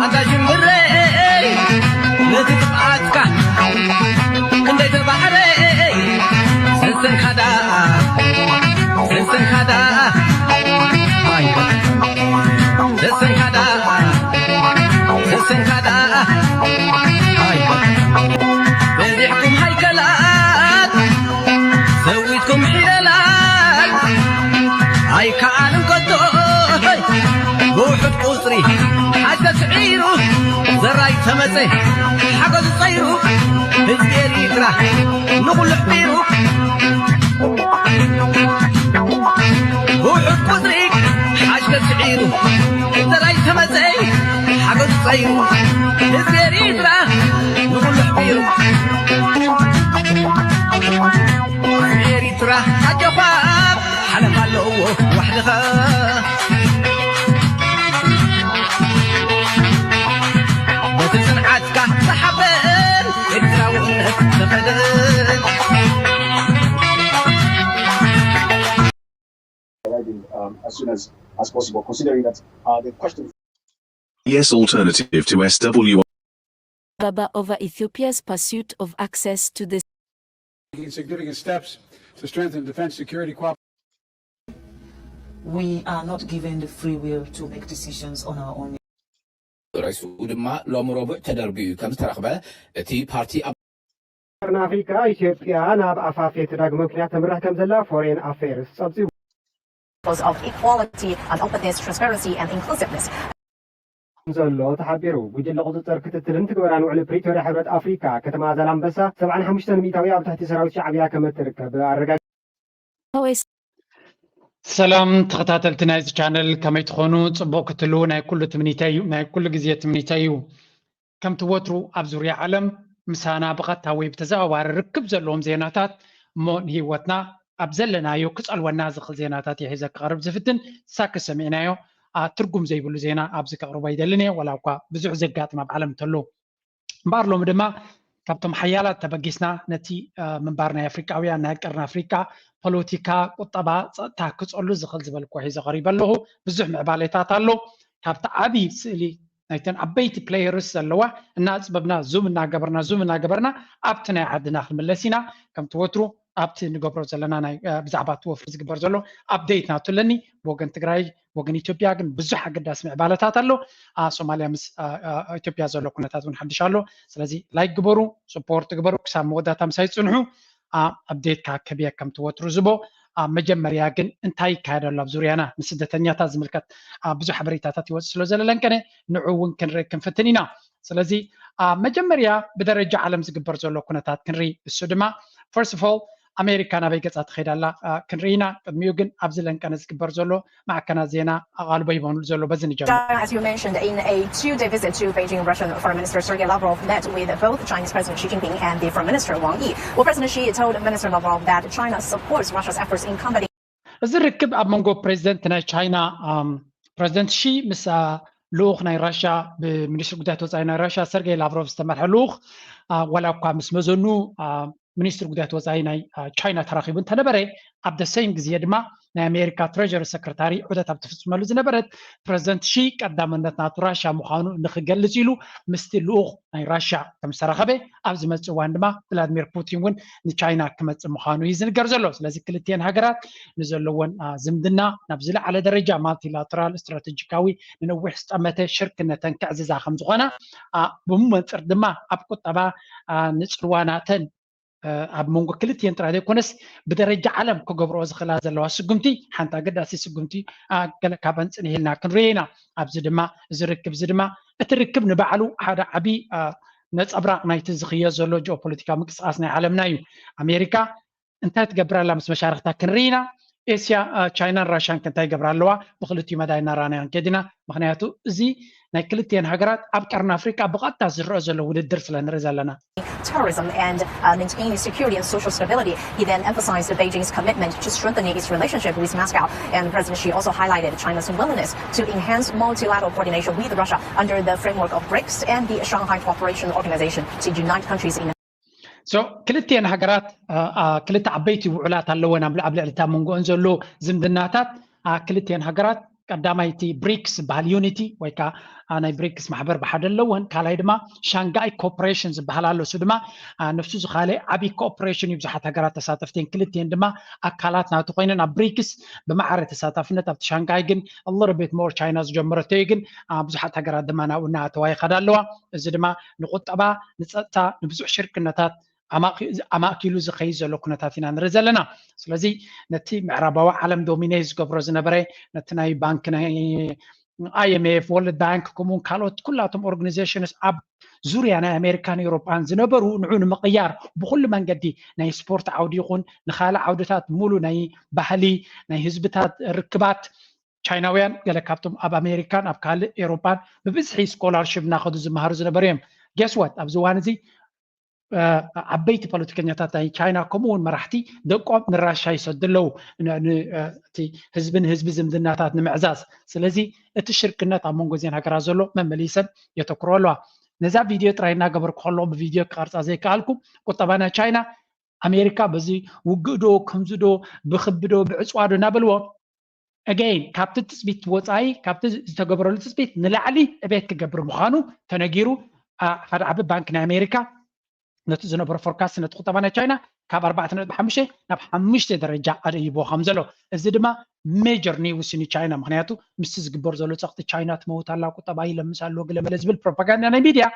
أنت جمري نتبعتك أنت تبعري سنسن خدا سنسن خدا سنسن خدا سنسن خدا بزيحكم هيكلات سويتكم حلالات هاي كعالم قدوي بوحد قصري حتى سعيرو زراي تمسي حقد صيرو هزيري يكره نقول حبيرو بوحد قصري حتى سعيرو زراي تمسي حقد صيرو هزيري يكره نقول حبيرو هزيري ترى حجفاب حلم علو وحدها بتسنعتك صحبين ادراونك تفدن as soon as possible, considering that the question. Yes, alternative to SW. Baba over Ethiopia's pursuit of access to the Taking significant steps to strengthen defense security cooperation. We are not given the free will to make decisions on our own. رئيس ودما لومروبع تدربيو كم ترخبه تي بارتي أفريقيا إثيوبيا ناب أفافيت راجم مكنيات تمرح كم زلا foreign affairs سبزي of equality and openness, transparency and inclusiveness. زلو تحبيرو وجل قطر كتتلن تقبران وعلى بريتوريا حبرة أفريقيا كتما زلام بسا 75 ميتاوية بتحت سراوي شعبية كما تركب الرجال. سلام تخطات نايز channel كما يتخونوا تصبوك تلو ناي كل تمنيتايو ناي كل جزية تمنيتايو كم توترو أبزوريا عالم مسانا بغت هاوي بتزاوار ركب زلوم زيناتات مون هيوتنا أبزلنا يو كسأل والنازخ زيناتات يحيزك غرب زفتن ساك سمعنايو ترجم زي بلو زينا أبزك قربا يدلني ولا وقا بزع زقات ما بعلم تلو بارلو مدما كابتم حيالات تبقيسنا نتي من بارنا أفريقيا ناكرنا أفريقيا بوليتيكا قطبا تاكس أولو زخل زبال كويس غريبا له بزح معباليتات له كابتا عبي سئلي نايتن عبيتي بلايرس اللوا الناس ببنا زومنا قبرنا أبتنا عدنا خلملسينا كم توترو أبتي نقبرو زلنا ناي بزعبات وفرز قبر زلو أبديتنا تلني بوغن تقراي بوغن إثيوبيا كن بزح قد اسمع بالتات له سوماليا مس إثيوبيا زلو كنتات ونحدش له سلازي لايك قبرو سبورت قبرو كسام موداتا مسايد صنحو أبديت كبير كم توترو زبو مجمريا كن انتاي كايدو الله بزوريانا مسدتنيا تاز ملكت بزح بريتاتات يوصلو زللن كنه نعوون كنري كنفتنينا سلازي مجمريا بدرجة عالم زقبر زلو كنتات كنري السودما first of all أمريكا نبي قصات خير الله كنرينا ميوجن أبزلن كان زقبر زلو مع كنا زينا غالبا يبون زلو بزني جم. As you mentioned, in a two-day visit to Beijing, Russian Foreign Minister Sergei Lavrov met with both Chinese President Xi Jinping and the Foreign Minister Wang Yi. Well, President Xi told Minister Lavrov that China supports Russia's efforts in combating. الركب أبمنجو بريزيدنتنا تشاينا بريزيدنت شي مسا لوخ ناي راشا بمنستر قدات وزاينا راشا سيرجي لافروف استمر لوخ ولا قامس مزنو منستر قدات وزاينا تشاينا تراخيبن تنبري اب ذا سيم غزي دما ناي امريكا تريجر سكرتاري عدت اب تفصملو زنبرت بريزيدنت شي قدامنتنا راشا مخانو نخجلص يلو مستي لوخ ناي راشا تمسرخبه ابز مصوان دما فلاديمير بوتين ون نتشاينا كمص مخانو يزنجر زلو سلازي كلتين هاجرات نزلون زمدنا نبزل على درجه مالتيلاترال استراتيجيكاوي ننوح استمته شركنتن كعززا خمزغنا بمنصر دما اب قطبا نصرواناتن اب مونغو كلتين ترادي كونس بدرجه عالم كغبرو زخلا زلوا سغمتي حنتا قداسي سغمتي كابن صنيلنا كنرينا ابز دما زركب زدما اتركب نبعلو حدا عبي نصبراق نايت زخيه زلو جيوبوليتيكا مقصاص ناي عالمنا يو امريكا انت تقبرلا مس مشاركتا كنرينا اسيا تشاينا راشان كنت يقبرالوا بخلتي مداينا رانيان كدنا مخنياتو زي ناي كلتين هاجرات ابقرنا افريقيا بقطا زرو زلو ودر سلنر زلنا terrorism and maintaining security and social stability. He then emphasized Beijing's commitment to strengthening its relationship with Moscow. And President Xi also highlighted China's willingness to enhance multilateral coordination with Russia under the framework of BRICS and the Shanghai Cooperation Organization to unite countries in. So كلتين هاجرات كلتا عبيتي وعلات اللونا بلعب لعلتا منقو انزلو زمدناتات كلتين هاجرات ቀዳማይ እቲ ብሪክስ ዝበሃል ዩኒቲ ወይ ከዓ ናይ ብሪክስ ማሕበር ብሓደ ኣለዎን ካልኣይ ድማ ሻንጋይ ኮኦፐሬሽን ዝበሃል ኣሎ እሱ ድማ ነፍሱ ዝካልእ ዓብይ ኮኦፐሬሽን እዩ ብዙሓት ሃገራት ተሳተፍቲን ክልቲአን ድማ ኣካላት ናቱ ኮይነን ኣብ ብሪክስ ብማዕረ ተሳታፍነት ኣብቲ ሻንጋይ ግን ሊትል ሞር ቻይና ዝጀመረቶ እዩ ግን ብዙሓት ሃገራት ድማ ናብኡ እናኣተዋ ይኸዳ ኣለዋ እዚ ድማ ንቁጠባ ንፀጥታ ንብዙሕ ሽርክነታት ኣማእኪሉ ዝኸይድ ዘሎ ኩነታት ኢና ንርኢ ዘለና ስለዚ ነቲ ምዕራባዊ ዓለም ዶሚኔት ዝገብሮ ዝነበረ ነቲ ናይ ባንክ ናይ IMF ወርልድ ባንክ ከምኡውን ካልኦት ኩላቶም ኦርጋናይዜሽንስ ኣብ ዙርያ ናይ ኣሜሪካን ኤውሮፓን ዝነበሩ ንዑ ንምቅያር ብኩሉ መንገዲ ናይ ስፖርት ዓውዲ ይኹን ንካልእ ዓውድታት ሙሉእ ናይ ባህሊ ናይ ህዝብታት ርክባት ቻይናውያን ገለ ካብቶም ኣብ ኣሜሪካን ኣብ ካልእ ኤውሮፓን ብብዝሒ ስኮላርሽፕ እናኸዱ ዝመሃሩ ዝነበሩ እዮም ገስወት ኣብዚ እዋን እዚ ዓበይቲ ፖለቲከኛታት ናይ ቻይና ከምኡውን መራሕቲ ደቆም ንራሻ ይሰዱ ኣለዉ እቲ ህዝቢ ንህዝቢ ዝምድናታት ንምዕዛዝ ስለዚ እቲ ሽርክነት ኣብ መንጎ እዚአን ሃገራት ዘሎ መመሊሰን የተክሮ ኣለዋ ነዛ ቪድዮ ጥራይ እናገበርኩ ከለኹ ብቪድዮ ክቀርፃ ዘይከኣልኩ ቁጠባ ናይ ቻይና ኣሜሪካ በዚ ውግእዶ ከምዝዶ ብክብዶ ብዕፅዋዶ እናበልዎ again ካብቲ ትፅቢት ወፃኢ ካብቲ ዝተገበረሉ ትፅቢት ንላዕሊ ዕቤት ክገብር ምዃኑ ተነጊሩ ሓደ ዓቢ ባንክ ናይ ኣሜሪካ ነቲ ዝነበረ ፎርካስት ነቲ ቁጠባ ናይ ቻይና ካብ 4.5 ናብ 5 ደረጃ ኣድይቦ ከም ዘሎ እዚ ድማ ሜጀር ኒውስ ኒ ቻይና ምክንያቱ ምስ ዝግበር ዘሎ ፀቕጢ ቻይና ትመውት ኣላ ቁጠባ ይለምስ ኣሎ ገለመለ ዝብል ፕሮፓጋንዳ ናይ ሚድያ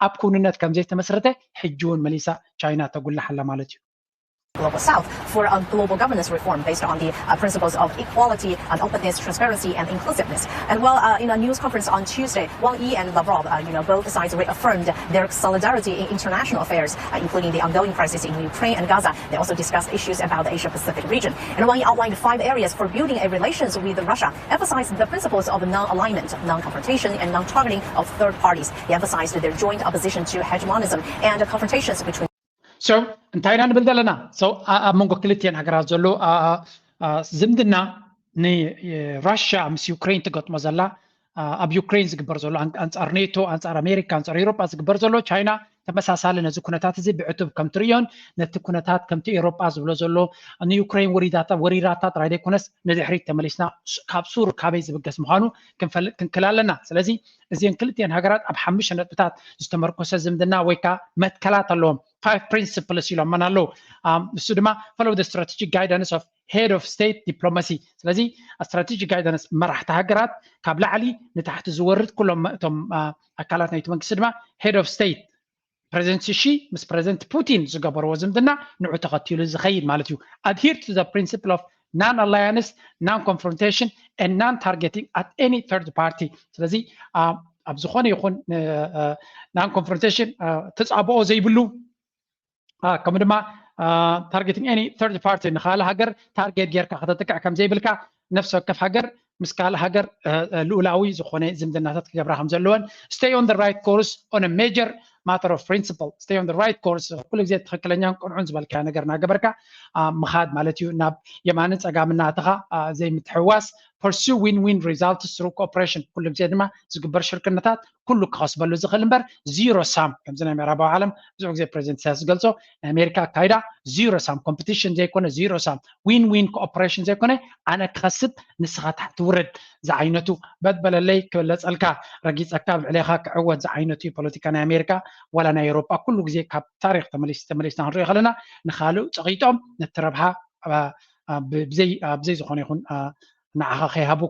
ኣብ ኩንነት ከም ዘይተመስረተ ሕጂ እውን መሊሳ ቻይና ተጉላሕ ኣላ ማለት እዩ Global South for a global governance reform based on the principles of equality and openness, transparency and inclusiveness. And in a news conference on Tuesday, Wang Yi and Lavrov, both sides reaffirmed their solidarity in international affairs, including the ongoing crisis in Ukraine and Gaza. They also discussed issues about the Asia-Pacific region. And Wang Yi outlined 5 areas for building a relations with Russia, emphasized the principles of non-alignment, non-confrontation and non-targeting of third parties. He emphasized their joint opposition to hegemonism and confrontations between So እንታይና ንብል ዘለና ኣብ መንጎ ክልቲአን ሃገራት ዘሎ ዝምድና ንራሽያ ምስ ዩክሬን ትገጥሞ ዘላ ኣብ ዩክሬን ዝግበር ዘሎ ኣንጻር ኔቶ ኣንጻር ኣሜሪካ ኣንጻር ኤውሮጳ ዝግበር ዘሎ ቻይና ተመሳሳሊ ነዚ ኩነታት እዚ ብዕቱብ ከም ትሪዮን ነቲ ኩነታት ከምቲ ኤውሮጳ ዝብሎ ዘሎ ንዩክሬን ወሪራታት ጥራይ ዘይኮነስ ንድሕሪት ተመሊስና ካብ ሱር ካበይ ዝብገስ ምዃኑ ክንክል ኣለና ስለዚ እዚአን ክልቲአን ሃገራት ኣብ 5 ነጥብታት ዝተመርኮሰ ዝምድና ወይ ከዓ መትከላት ኣለዎም 5 principles ኢሎም ኣለዉ እሱ ድማ follow the strategic guidance of head of state diplomacy ስለዚ strategic guidance መራሕቲ ሃገራት ካብ ላዕሊ ንታሕቲ ዝወርድ ኩሎም እቶም ኣካላት ናይቲ መንግስቲ ድማ head of state President Xi ምስ President Putin ዝገበርዎ ዝምድና ንዑ ተኸቲሉ ዝኸይድ ማለት እዩ adhere to the principle of non-alliance, non-confrontation and non-targeting at any third party ስለዚ ኣብ ዝኾነ ይኹን non-confrontation ተጻብኦ ዘይብሉ ከም ድማ targeting any third party ንኻለ ሃገር ታርጌት ጌርካ ከተጥቅዕ ከም ዘይብልካ ነፍሲ ወከፍ ሃገር ምስ ካልእ ሃገር ልኡላዊ ዝኾነ ዝምድናታት ክገብራ ከም ዘለወን stay on the right course on a major matter of principle stay on the right course ኩሉ ግዜ ትክክለኛን ቅንዑን ዝበልካ ነገር እናገበርካ ምኻድ ማለት እዩ ናብ የማንን ፀጋምና ኣትኻ ዘይምትሕዋስ pursue win-win results through cooperation ኩሉ ግዜ ድማ ዝግበር ሽርክነታት ኩሉ ክኸስበሉ ዝኽእል እምበር zero sum ከምዚ ናይ ምዕራባዊ ዓለም ብዙሕ ግዜ ፕሬዚደንት ኢሳያስ ዝገልጾ ናይ ኣሜሪካ ኣካይዳ zero sum competition ዘይኮነ zero sum win-win cooperation ዘይኮነ ኣነ ክኸስብ ንስኻ ታሕቲ ውርድ ዝዓይነቱ በድበለለይ ክበለፀልካ ረጊፀካ ብዕለኻ ክዕወት ዝዓይነቱ ፖለቲካ ናይ ኣሜሪካ ወላ ናይ ኤውሮጳ ኩሉ ግዜ ካብ ታሪክ ተመሊስና ክንሪኦ ከለና ንኻልእ ፀቒጦም ነቲ ረብሓ ብዘይ ዝኾነ ይኹን ንዓኻ ከይሃቡ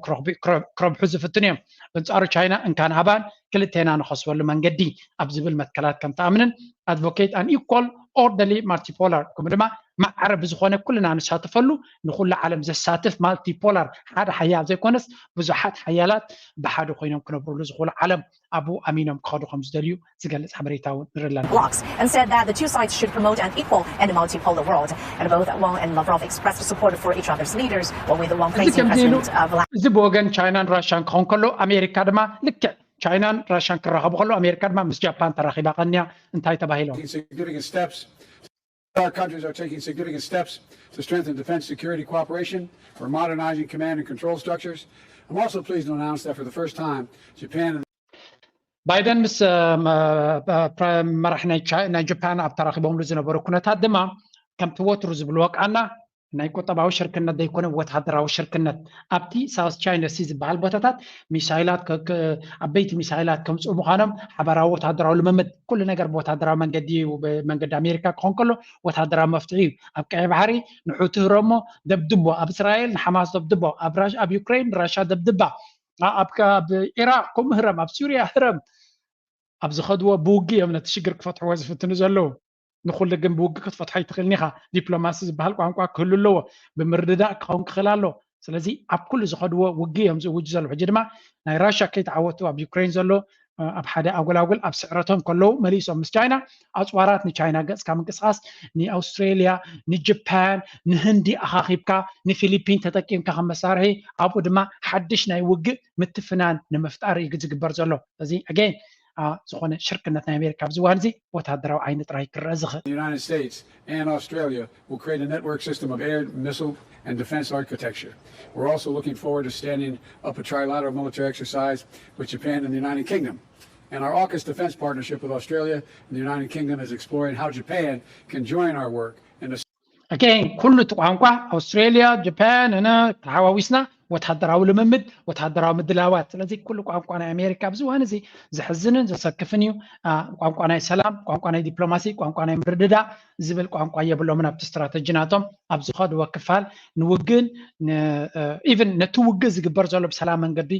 ክረብሑ ዝፍትን እዮም በንጻሩ ቻይና እንካን ሃባን ክልቴና ንኸስበሉ መንገዲ ኣብ ዝብል መትከላት ከም ተኣምንን advocate an equal orderly multipolar ከም ድማ ማዕረ ብዝኾነ ኩልና ንሳተፈሉ ንኩሉ ዓለም ዘሳትፍ ማልቲፖላር ሓደ ሓያል ዘይኮነስ ብዙሓት ሓያላት ብሓደ ኮይኖም ክነብሩሉ ዝኽእሉ ዓለም ኣብኡ ኣሚኖም ክኸዱ ከም ዝደልዩ ዝገልጽ ሓበሬታ እውን ንርኢ ኣለና and said that the two sides should promote an equal and multipolar world and both Wang and Lavrov expressed support for each other's leaders while with Wang praising President እዚ ብወገን ቻይናን ራሽያን ክኾን ከሎ ኣሜሪካ ድማ ልክዕ ቻይናን ራሽያን ክራኸቡ ከሎ ኣሜሪካ ድማ ምስ ጃፓን ተራኺባ ቀንያ እንታይ ተባሂሎም Our countries are taking significant steps to strengthen defense security cooperation for modernizing command and control structures. I'm also pleased to announce that for the first time, Japan and ባይደን ምስ መራሒ ናይ ጃፓን ኣብ ተራኺቦምሉ ዝነበሩ ኩነታት ድማ ከምቲ ወትሩ ዝብልዎ ቃና ናይ ቁጠባዊ ሽርክነት ዘይኮነ ወታደራዊ ሽርክነት ኣብቲ ሳውስ ቻይና ሲ ዝበሃል ቦታታት ሚሳይላት ዓበይቲ ሚሳይላት ከምፅኡ ምዃኖም ሓበራዊ ወታደራዊ ልምምድ ኩሉ ነገር ብወታደራዊ መንገዲ እዩ ብመንገዲ ኣሜሪካ ክኾን ከሎ ወታደራዊ መፍትሒ እዩ ኣብ ቀይ ባሕሪ ንሑቲ ህረሞ ደብድቦ ኣብ እስራኤል ንሓማስ ደብድቦ ኣብ ዩክሬን ራሻ ደብድባ ኣብ ኢራቅ ከምኡ ህረም ኣብ ሱርያ ህረም ኣብ ዝኸድዎ ብውጊ እዮም ነቲ ሽግር ክፈትሕዎ ዝፍትኑ ዘለዉ ንኩሉ ግን ብውጊ ክትፈትሖ ይትኽእልኒ ኢኻ ዲፕሎማሲ ዝበሃል ቋንቋ ክህሉ ኣለዎ ብምርድዳእ ክኸውን ክኽእል ኣሎ ስለዚ ኣብ ኩሉ ዝኸድዎ ውጊ እዮም ዝውጅ ዘለዉ ሕጂ ድማ ናይ ራሽያ ከይተዓወቱ ኣብ ዩክሬን ዘሎ ኣብ ሓደ ኣጎላጉል ኣብ ስዕረቶም ከለዉ መሊሶም ምስ ቻይና ኣፅዋራት ንቻይና ገፅካ ምንቅስቃስ ንኣውስትሬልያ ንጃፓን ንህንዲ ኣኻኺብካ ንፊሊፒን ተጠቂምካ ከም መሳርሒ ኣብኡ ድማ ሓድሽ ናይ ውግእ ምትፍናን ንምፍጣር እዩ ዝግበር ዘሎ እዚ ኣገን ዝኾነ ሽርክነት ናይ ኣሜሪካ ብዝዋን እዚ ወታደራዊ ዓይኒ ጥራይ ክረአ ዝኽእል The United States and Australia will create a network system of air, missile, and defense architecture. We're also looking forward to standing up a trilateral military exercise with Japan and the United Kingdom. And our AUKUS defense partnership with Australia and the United Kingdom is exploring how Japan can join our work in the Again, كل ቋንቋ ኣውስትሬልያ ጃፓን እና ተሓዋዊስና ወታደራዊ ልምምድ ወታደራዊ ምድላዋት ስለዚ ኩሉ ቋንቋ ናይ ኣሜሪካ ብዝዋን እዚ ዝሕዝንን ዘሰክፍን እዩ ቋንቋ ናይ ሰላም ቋንቋ ናይ ዲፕሎማሲ ቋንቋ ናይ ምርድዳእ ዝብል ቋንቋ የብሎምን ኣብቲ ስትራቴጂ ናቶም ኣብ ዝኸድዎ ክፋል ንውግን ኢቨን ነቲ ውግእ ዝግበር ዘሎ ብሰላም መንገዲ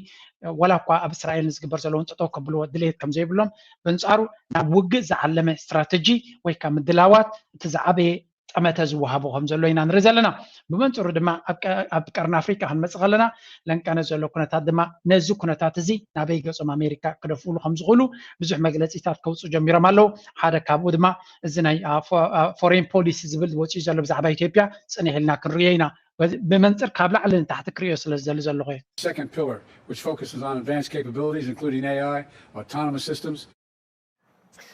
ወላ እኳ ኣብ እስራኤል ዝግበር ዘሎ እንፅጦ ከብልዎ ድሌት ከም ዘይብሎም በንፃሩ ናብ ውግእ ዝዓለመ ስትራቴጂ ወይ ከዓ ምድላዋት እቲ ዝዓበየ ጠመተ ዝወሃቦ ከም ዘሎ ኢና ንርኢ ዘለና ብመንፅሩ ድማ ኣብ ቀርኒ ኣፍሪካ ክንመፅእ ከለና ለንቀነ ዘሎ ኩነታት ድማ ነዚ ኩነታት እዚ ናበይ ገፆም ኣሜሪካ ክደፍእሉ ከም ዝኽእሉ ብዙሕ መግለፂታት ከውፅኡ ጀሚሮም ኣለዉ ሓደ ካብኡ ድማ እዚ ናይ ፎሬን ፖሊሲ ዝብል ወፂኡ ዘሎ ብዛዕባ ኢትዮጵያ ፅኒሕ ኢልና ክንሪኦ ኢና ብመንፅር ካብ ላዕሊ ንታሕቲ ክሪኦ ስለ ዝደሊ ዘለኹ እየ second pillar, which focuses on advanced capabilities, including AI, autonomous systems.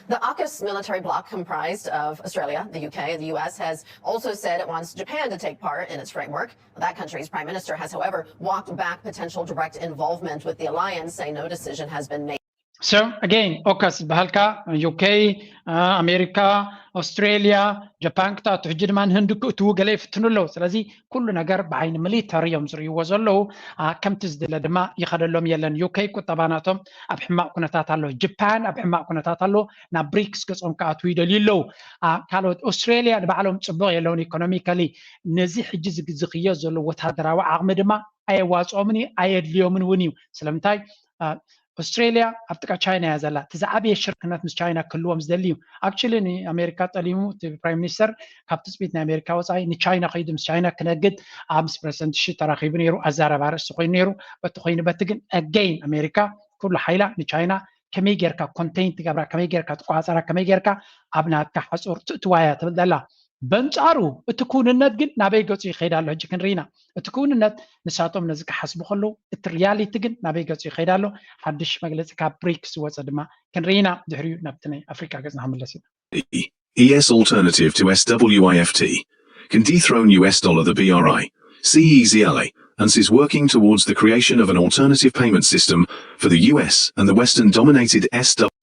The AUKUS military bloc comprised of Australia, the UK, and the US has also said it wants Japan to take part in its framework. That country's prime minister has, however, walked back potential direct involvement with the alliance, saying no decision has been made. So again, AUKUS በሃልካ UK ኣሜሪካ ኣውስትሬልያ ጃፓን ክታቱ ሕጂ ድማ ንህንዲ ክእትዉ ገለ ይፍትኑ ኣለዉ ስለዚ ኩሉ ነገር ብዓይኒ ሚሊተሪ እዮም ዝርእይዎ ዘለዉ ከምቲ ዝድለ ድማ ይኸደሎም የለን UK ቁጠባናቶም ኣብ ሕማቅ ኩነታት ኣሎ ጃፓን ኣብ ሕማቅ ኩነታት ኣሎ ናብ ብሪክስ ገጾም ክኣትዉ ይደልዩ ኣለዉ ካልኦት ኣውስትሬልያ ንባዕሎም ፅቡቅ የለውን ኢኮኖሚካሊ ነዚ ሕጂ ዝኽዮ ዘሎ ወታደራዊ ዓቕሚ ድማ ኣየዋፅኦምን ኣየድልዮምን እውን እዩ ስለምንታይ أستراليا أبتكا تشاينا يا زلا تزعبي الشركات مس تشاينا كلهم زدليو actually ني أمريكا تليمو برايم مينستر كابتس بيتنا أمريكا وصاي ني تشاينا قيد مس تشاينا كنجد 5% شيء تراخي بنيرو أزارة بارس سقين نيرو بتقين بتجن again أمريكا كل حيلة ني تشاينا كمي جركا كونتين تجبر كمي جركا تقاصرة كمي جركا أبناء كحصور توايا تبدلا بنصارو تكون النت جن نبي قصي خيدالو هجي كنرينا تكون النت نساتهم نزك حسب خلو الرياليتي جن نبي قصي خيدالو حدش مجلس كابريكس وصدما كنرينا دحريو نبتني أفريقيا جزنا هم لسنا ES alternative to SWIFT can dethrone US dollar the BRI, CEZLA, and is working towards the creation of an alternative payment system for the US and the Western-dominated SW.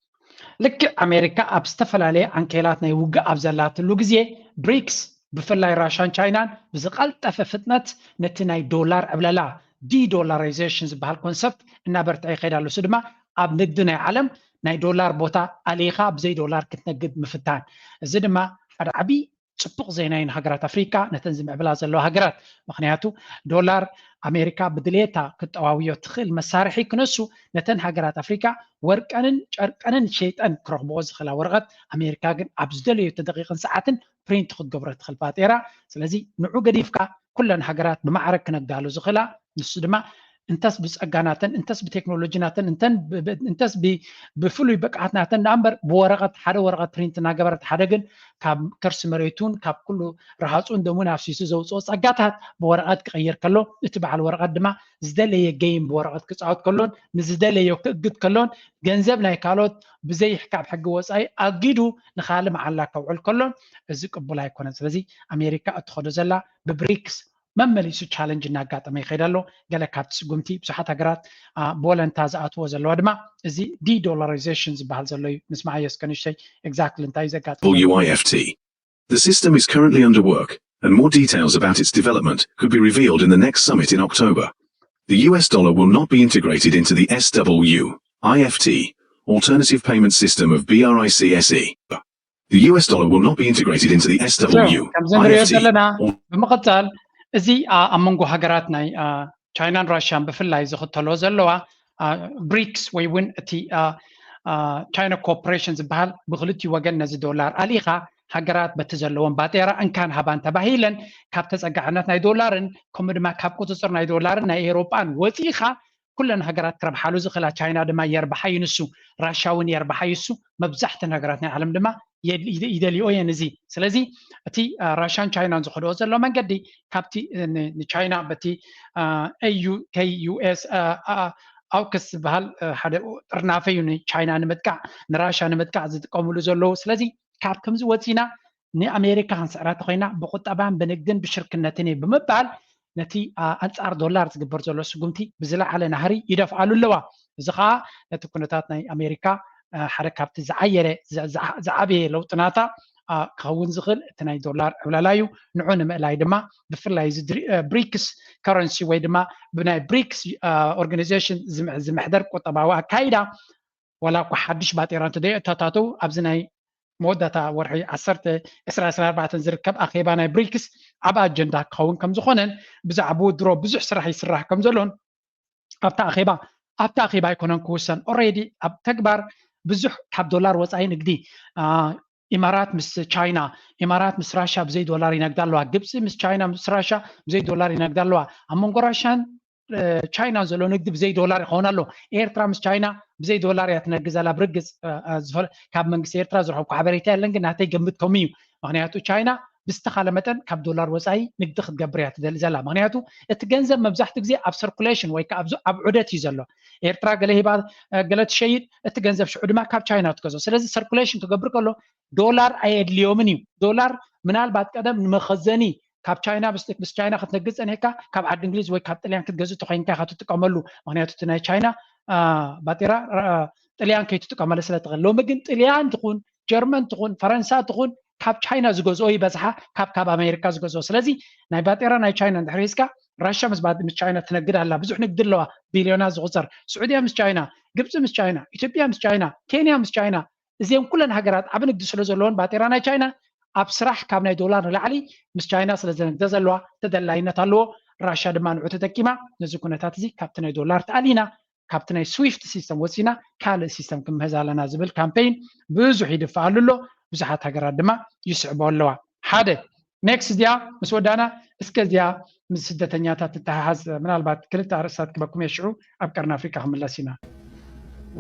ልክ ኣሜሪካ ኣብ ዝተፈላለየ ኣንኬላት ናይ ውግእ ኣብ ዘላትሉ ግዜ ብሪክስ ብፍላይ ራሻን ቻይናን ብዝቐልጠፈ ፍጥነት ነቲ ናይ ዶላር ዕብለላ ዲዶላራይዜሽን ዝበሃል ኮንሰፕት እናበርትዐ ይኸይድ ኣሎ እሱ ድማ ኣብ ንግዲ ናይ ዓለም ናይ ዶላር ቦታ ኣሊኻ ብዘይ ዶላር ክትነግድ ምፍታን እዚ ድማ ሓደ ዓብይ ፅቡቅ ዜና እዩ ንሃገራት ኣፍሪካ ነተን ዝምዕብላ ዘለዋ ሃገራት ምክንያቱ ዶላር ኣሜሪካ ብድሌታ ክጠዋውዮ ትኽእል መሳርሒ ክነሱ ነተን ሃገራት ኣፍሪካ ወርቀንን ጨርቀንን ሸይጠን ክረኽብዎ ዝኽእላ ወረቐት ኣሜሪካ ግን ኣብ ዝደለዮ ተደቂቕን ሰዓትን ፕሪንት ክትገብሮ ትኽእል ፋጤራ ስለዚ ንዑ ገዲፍካ ኩለን ሃገራት ብማዕረግ ክነጋሉ ዝኽእላ ንሱ ድማ እንተስ ብፀጋናተን እንተስ ብቴክኖሎጂናተን እንተስ ብፍሉይ ብቕዓትናተን ንኣምበር ብወረቐት ሓደ ወረቐት ፕሪንት እናገበረት ሓደ ግን ካብ ከርሲ መሬቱን ካብ ኩሉ ረሃፁን ደሙን ኣፍሲሱ ዘውፅኦ ፀጋታት ብወረቐት ክቕይር ከሎ እቲ በዓል ወረቐት ድማ ዝደለየ ጌም ብወረቐት ክፃወት ከሎን ንዝደለዮ ክእግድ ከሎን ገንዘብ ናይ ካልኦት ብዘይሕካብ ሕጊ ወፃኢ ኣጊዱ ንኻልእ መዓላ ከውዕል ከሎን እዚ ቅቡል ኣይኮነን ስለዚ ኣሜሪካ እትኸዶ ዘላ ብብሪክስ መመሊሱ ቻሌንጅ እናጋጠመ ይኸይድ ኣሎ ገለ ካብቲ ስጉምቲ ብዙሓት ሃገራት ብወለንታ ዝኣትዎ ዘለዋ ድማ እዚ ዲዶላራይዜሽን ዝበሃል ዘሎ እዩ ንስማዕ የስከ ንሽተይ ኤግዛክትሊ እንታይ ዘጋጥም WIFT. The system is currently under work and more details about its development could be revealed in the next summit in October. The US dollar will not be integrated into the SWIFT, alternative payment system of BRICSE. The US dollar will not be integrated into the SWIFT. بمقتل زي أمونغو هجرات ناي تشاينا راشيا بفلاي زخطلو زلوا بريكس ويون تي تشاينا كوربوريشنز بحال بغلتي وجن نزي دولار أليخا هجرات بتزلون باتيرا إن كان هبان تباهيلن كاب تزقعنات ناي دولارن كمد ما كاب كوتصر ناي دولارن ناي إيروبان وتيخا كلنا هجرات كرب حالو زخلا تشاينا دما يربحي نسو راشاون يربحي يسو مبزحت هجرات ناي عالم دما يدليو ينزي سلازي تي راشان تشاينا زخدو زلو من قدي كابتي تشاينا بتي AU KUS أوكس بهال حدا رنافيوني تشاينا نمتكع نراشا نمتكع زد قوملو زلو سلازي كاب كم زوتينا ني أمريكا هنسعرات خوينا بقطبان بنقدن بشركنتني بمبال نتي أنصار دولار تقبر زلو سقومتي بزلا على نهري يدفعلو اللوا زخا نتكونتاتنا أمريكا حركة زعيرة زعبي لو تناتا كون زغل تناي دولار ولالايو نعون ملاي دما بفلاي بريكس كرنسي ويدما بناي بريكس اورجانيزيشن زمحدر قطباوا كايدا ولا حدش باتيران تدي تاتاتو ابزناي مودتا ورحي 10 14 زركب اخيبانا بريكس ابا اجندا كون كم زخونن بزعبو درو بزح سرح يسرح كم زلون ابتا اخيبا يكونن كوسن اوريدي اب تكبر بزح كاب دولار وصاي نقدي امارات مس تشاينا امارات مس راشا بزي دولار ينقدالوا جبس مس تشاينا مس راشا بزي دولار ينقدالوا امونغراشان تشاينا زلو نقد بزي دولار يخونالو ايرترا مس تشاينا بزي دولار يتنقزالا برقز كاب منقس ايرترا زرحو حبريتا لنقنا هتي جنبتكم ميو مغنياتو تشاينا بستخاله متن كاب دولار وصاي نقد خد جبريات زلا مغنياتو اتجنزب مبزحت غزي اب سيركوليشن وي كاب عدت يزلو ايرترا قال بعد قالت شيء اتجنزب شعود ما كاب تشاينا تكزو سلازي سيركوليشن تقبر كله دولار ايد اليومني دولار منال بعد قدم مخزني كاب تشاينا بس تشاينا خدنقص انيكا كاب عاد انجليز وي كاب طليان كتجزو تخينكا خدتقملو مغنياتو تناي تشاينا باتيرا طليان كيتقمل سلاتغلو مغن طليان تكون جرمن تكون فرنسا تكون كاب تشاينا زغزو يبزحا كاب امريكا زغزو سلازي ناي باتيرا ناي تشاينا دحريسكا راشا مس بعد مس تشاينا تنقد الله بزح نقدلوا بليونات زغزر سعوديه مس تشاينا ግብጽ ምስ ቻይና ኢትዮጵያ ምስ ቻይና ኬንያ ምስ ቻይና እዚኦም ኩለን ሃገራት ኣብ ንግዲ ስለ ዘለዎን ባጤራ ናይ ቻይና ኣብ ስራሕ ካብ ናይ ዶላር ንላዕሊ ምስ ቻይና ስለ ዘንግደ ዘለዋ ተደላይነት ኣለዎ ራሽያ ድማ ንዑ ተጠቂማ ነዚ ኩነታት እዚ ካብቲ ናይ ዶላር ተኣሊና ካብቲ ናይ ስዊፍት ሲስተም ወሲና ካልእ ሲስተም ክምህዝ ኣለና ዝብል ካምፔይን ብዙሕ ይድፋኣሉ ኣሎ ብዙሓት ሃገራት ድማ ይስዕቦ ኣለዋ ሓደ ኔክስት ዚያ ምስ ወዳና እስከዚያ ምስ ስደተኛታት ተተሓሓዝ ምናልባት ክልተ ኣርእስታት ክበኩም የሽዑ ኣብ ቀርኒ ኣፍሪካ ክምለስ ኢና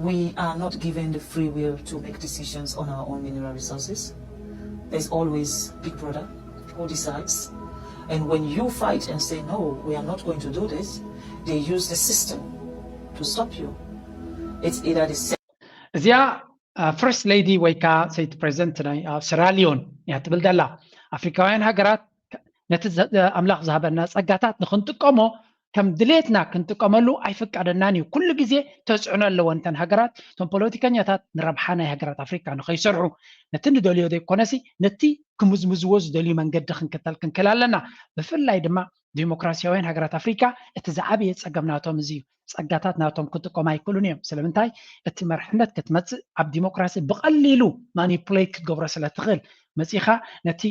We are not given the free will to make decisions on our own mineral resources. There's always Big Brother who decides. And when you fight and say, no, we are not going to do this, they use the system to stop you. It's either the same. First Lady Waika said President Sierra Leone, يعتبر دلا أفريقيا هجرات نتز أملاك ذهب الناس أجتات نخنت كمو كم دليتنا كنت كملو أيفك على الناني كل جزء تسعنا لو أنتن هجرات ثم بوليتيكا نياتات نربحنا هجرات أفريقيا نخي سرعو نتن دوليو دي كونسي نتي كمزمزوز دولي من قد خن كتل كن كلالنا بفلا يدما ديمقراطية وين هجرات أفريقيا اتزعبي يتسقمنا توم زيو سقطاتنا توم كنت كماي كلونيوم سلمنتاي اتمرحنت كتمت عب ديمقراطي بقليلو مانيبوليت جبر سلتغل مسيخة نتي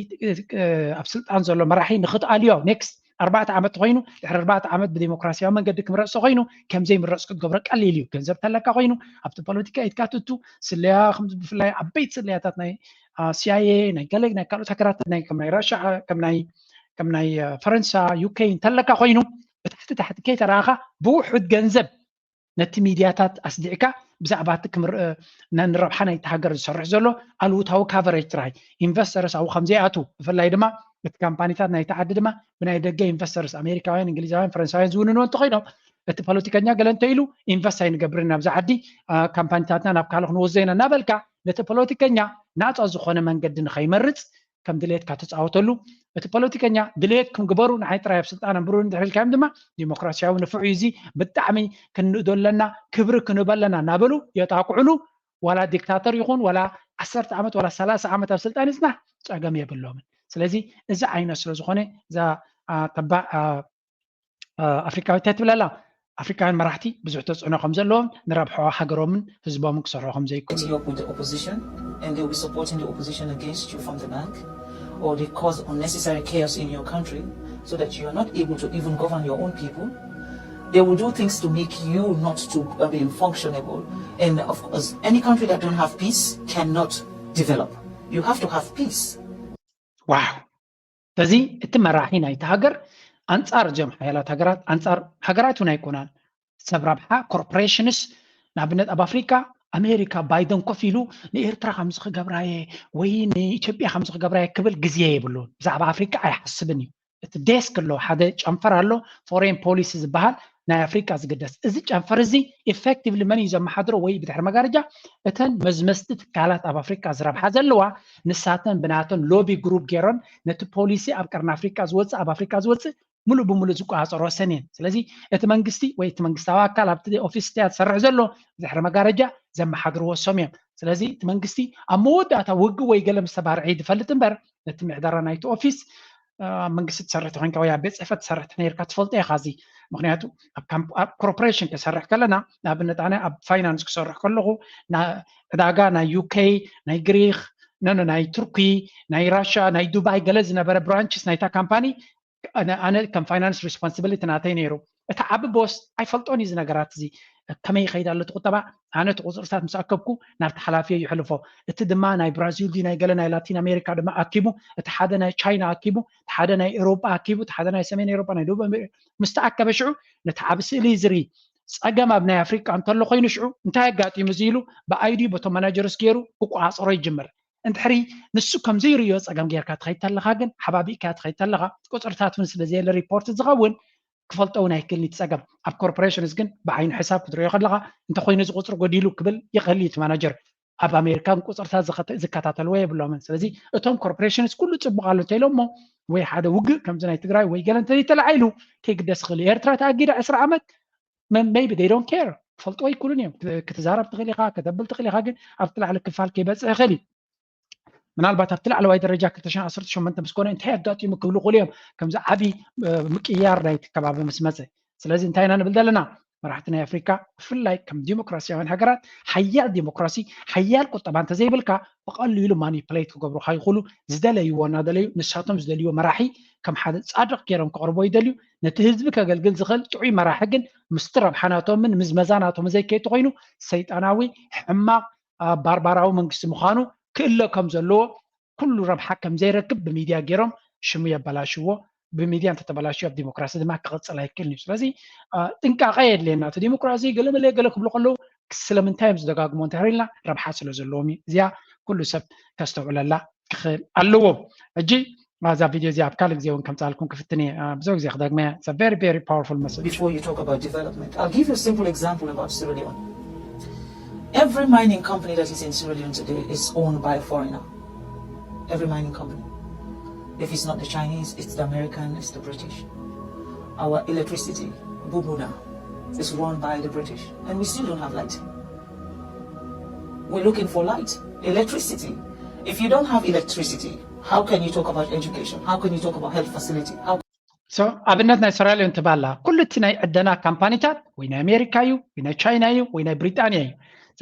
أبسلت أنزلوا مراحين نخط اليوم نيكست 4 عامات غينو 4 عامات بديمقراطيا ما قدك مرأس غينو كم زي من رأس كجبرك قليليو كنزب تلك غينو أبت بوليتيكا يتكاتتو سليا خمس بفلاي عبيت سلياتنا CIA نقلق نقلوا تكرات كم ناي راشا كم ناي فرنسا UK تلك غينو تحت كي تراخا بوحد جنزب نتي ميدياتات أصدقائك بزعباتك نربحنا يتحجر السرح زلو ألو تاو كافريج تراي إنفسترس أو خمسياتو فلا يدما بتكامبانيتات نايتعدد ما بناي دقة إنفسترس أمريكاوين إنجليزاوين فرنساوين زونون تقينهم بتبوليتيكانيا قالن تيلو إنفستين قبرنا بزعدي كامبانيتاتنا نبكالخ نوزينا نابلكا بتبوليتيكانيا ناس أزخونا من قد نخيمرت كم دليت كاتس أوتلو بتبوليتيكانيا دليت كم قبرون نحيت رايب سلطان برون دحيل كام دما ديمقراطيا ونفعيزي بالتعمي كندولنا كبر كنبلنا نابلو يتعقلو ولا ديكتاتور يكون ولا 10 عامات ولا 3 عامات سلطان يسنا تاقام يبلومن ስለዚ እዚ ዓይነት ስለ ዝኾነ እዛ ተባዕ ኣፍሪካዊት ትብለላ ኣፍሪካውያን መራሕቲ ብዙሕ ተፅዕኖ ከም ዘለዎም ንረብሖ ሃገሮምን ህዝቦምን ክሰርሑ ከም ዘይክእሉ with the opposition and they'll be supporting the opposition against you from the back, or they cause unnecessary chaos in your country so that you are not able to even govern your own people. They will do things to make you not to be functionable. And of course, any country that don't have peace cannot develop. You have to have peace. Wow. ስለዚ እቲ መራሒ ናይቲ ሃገር አንጻር ጀም ሓያላት ሃገራት አንጻር ሃገራት እውን ኣይኮናን ሰብ ረብሓ ኮርፖሬሽንስ ንኣብነት ኣብ ኣፍሪካ ኣሜሪካ ባይደን ኮፍ ኢሉ ንኤርትራ ከምዚ ክገብራየ ወይ ንኢትዮጵያ ከምዚ ክገብራየ ክብል ግዜ የብሉን ብዛዕባ ኣፍሪካ ኣይሓስብን እዩ እቲ ዴስክ ኣሎ ሓደ ጨንፈር ኣሎ ፎሬን ፖሊሲ ዝበሃል ናይ ኣፍሪካ ዝግደስ እዚ ጨንፈር እዚ ኢፌክቲቭሊ መን እዩ ዘመሓድሮ ወይ ብድሕሪ መጋረጃ እተን መዝመስቲ ትካላት ኣብ ኣፍሪካ ዝረብሓ ዘለዋ ንሳተን ብናተን ሎቢ ግሩፕ ገይሮን ነቲ ፖሊሲ ኣብ ቀርኒ ኣፍሪካ ዝወፅእ ኣብ ኣፍሪካ ዝወፅእ ሙሉእ ብሙሉእ ዝቋፀሮ ወሰን እየን ስለዚ እቲ መንግስቲ ወይ እቲ መንግስታዊ ኣካል ኣብቲ ኦፊስ እያ ዝሰርሕ ዘሎ ብድሕሪ መጋረጃ ዘመሓድርዎ ሶም እዮም ስለዚ እቲ መንግስቲ ኣብ መወዳእታ ውግእ ወይ ገለ ምስ ተባርዒ ዝፈልጥ እምበር ነቲ ምዕዳራ ናይቲ ኦፊስ መንግስቲ ትሰርሕ ተኮይንካ ወይ ኣብ ቤት ፅሕፈት ትሰርሕ ነርካ ትፈልጦ ኢኻ እዚ ምክንያቱ ኣብ ኮርፖሬሽን ክሰርሕ ከለና ንኣብነት ኣነ ኣብ ፋይናንስ ክሰርሕ ከለኹ ዕዳጋ ናይ ዩኬ ናይ ግሪክ ናይ ቱርኪ ናይ ራሻ ናይ ዱባይ ገለ ዝነበረ ብራንችስ ናይታ ካምፓኒ ኣነ ከም ፋይናንስ ሪስፖንሲቢሊቲ ናተይ ነይሩ እቲ ዓቢ ቦስ ኣይፈልጦን እዩ ነገራት እዚ ከመይ ይኸይድ ኣሎ ትቁጠባ ኣነ እቲ ቁፅርታት ምስ ኣከብኩ ናብቲ ሓላፊየ ይሕልፎ እቲ ድማ ናይ ብራዚል ዲ ናይ ገለ ናይ ላቲን ኣሜሪካ ድማ ኣኪቡ እቲ ሓደ ናይ ቻይና ኣኪቡ እቲ ሓደ ናይ ኤሮጳ ኣኪቡ እቲ ሓደ ናይ ሰሜን ኤሮጳ ናይ ደቡብ ኣሜሪካ ምስ ተኣከበ ሽዑ ነቲ ዓቢ ስእሊ ዝርኢ ፀገም ኣብ ናይ ኣፍሪካ እንተሎ ኮይኑ ሽዑ እንታይ ኣጋጢሙ እዚ ኢሉ ብኣይዲ በቶም ማናጀርስ ገይሩ ክቋፅሮ ይጅምር እንድሕሪ ንሱ ከምዘይርዮ ፀገም ጌርካ ትኸይድ ተለኻ ግን ሓባቢእካ ትኸይድ ተለኻ ቁፅርታት እውን ስለዘየለ ሪፖርት ዝኸውን ክፈልጦ እውን ኣይክእልኒ ፀገም ኣብ ኮርፖሬሽንስ ግን ብዓይኑ ሕሳብ ክትሪኦ ከለኻ እንተኮይኑ እዚ ቁፅሪ ጎዲሉ ክብል ይኽእል እቲ ማናጀር ኣብ ኣሜሪካን ቁፅርታት ዝከታተልዎ የብሎምን ስለዚ እቶም ኮርፖሬሽንስ ኩሉ ፅቡቅ ኣሎ እንተኢሎም ሞ ወይ ሓደ ውግእ ከምዚ ናይ ትግራይ ወይ ገለ እንተዘይተላዓኢሉ ከይግደስ ክእል ኤርትራ ተኣጊዳ 10 ዓመት maybe they don't care ፈልጦ ይኩሉን እዮም ክትዛረብ ትኽእል ኢኻ ከተብል ትኽእል ኢኻ ግን ኣብቲ ላዕሊ ክፋል ከይበፅሕ ይኽእል እዩ ምናልባት ኣብቲ ላዕለዋይ ደረጃ 2018 ምስ ኮነ እንታይ ኣጋጢሙ ክብሉ ይኽእሉ እዮም ከምዚ ዓቢ ምቅያር ናይቲ ከባቢ ምስ መፀ ስለዚ እንታይ ኢና ንብል ዘለና መራሕቲ ናይ ኣፍሪካ ብፍላይ ከም ዲሞክራሲያውያን ሃገራት ሓያል ዲሞክራሲ ሓያል ቁጠባ እንተዘይብልካ ብቐሊሉ ማኒፕሌት ክገብሩ ይኽእሉ ዝደለይዎ እናደለዩ ንሳቶም ዝደልይዎ መራሒ ከም ሓደ ፃድቕ ገይሮም ክቕርቦ ይደልዩ ነቲ ህዝቢ ከገልግል ዝኽእል ጥዑይ መራሒ ግን ምስቲ ረብሓናቶምን ምዝመዛናቶም ዘይከይቱ ኮይኑ ሰይጣናዊ ሕማቕ ባርባራዊ መንግስቲ ምዃኑ ክእለ ከም ዘለዎ ኩሉ ረብሓ ከም ዘይረክብ ብሚድያ ገይሮም ሽሙ የበላሽዎ ብሚድያ እንተተበላሽዮ ኣብ ዲሞክራሲ ድማ ክቕፅል ኣይክእልን እዩ ስለዚ ጥንቃቐ የድልየና እቲ ዲሞክራሲ ገለመለ ገለ ክብሉ ከለዉ ስለምንታይ እዮም ዝደጋግሞ እንተሪልና ረብሓ ስለ ዘለዎም እዩ እዚኣ ኩሉ ሰብ ከስተውዕለላ ክኽእል ኣለዎ ሕጂ እዛ ቪድዮ እዚኣ ኣብ ካልእ ግዜ እውን ከምፃልኩም ክፍትን እየ ብዙሕ ግዜ ክደግመያ it's a very very powerful message. Before you talk about development, I'll give you a simple example about Sierra Leone. Every mining company that is in Sierra Leone today is owned by a foreigner. Every mining company. If it's not the Chinese, it's the American, it's the British. Our electricity, Bubuna, is run by the British. And we still don't have light. We're looking for light, electricity. If you don't have electricity, how can you talk about education? How can you talk about health facility? So ኣብነት ናይ ስራ ሊዮን ትባላ ኩሉ እቲ ናይ ዕደና ካምፓኒታት ወይ ናይ ኣሜሪካ እዩ ወይ ናይ ቻይና እዩ ወይ ናይ ብሪጣንያ እዩ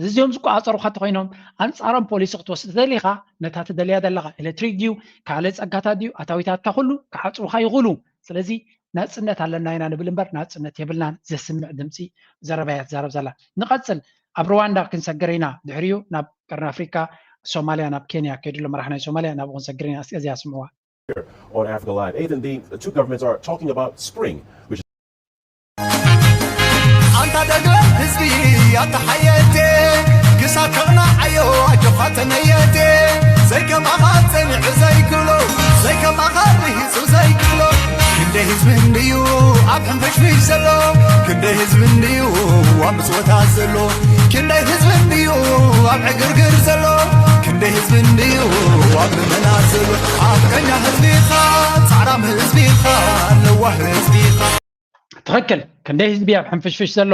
እዚኦም ዝቋፀሩካ ተኮይኖም ኣንፃሮም ፖሊሲ ክትወስድ ተደሊኻ ነታ ትደልያ ዘለኻ ኤሌክትሪክ ድዩ ካልእ ፀጋታት ድዩ ኣታዊታትካ ኩሉ ክዓፅሩካ ይኽእሉ ስለዚ ናፅነት ኣለና ኢና ንብል እምበር ናፅነት የብልናን ዘስምዕ ድምፂ ዘረባያ ትዛረብ ዘላ ንቐፅል ኣብ ሩዋንዳ ክንሰግር ኢና ድሕሪኡ ናብ ቀርኒ ኣፍሪካ ሶማልያ ናብ ኬንያ ከይድሎ መራሒ ናይ ሶማልያ ናብ ክንሰግር ኢና እዚኣ ስምዕዋ on Africa Live. Ethan, the two governments are talking about spring, which is ትኽክል ክንደይ ህዝቢ ኣብ ሕንፍሽፍሽ ዘሎ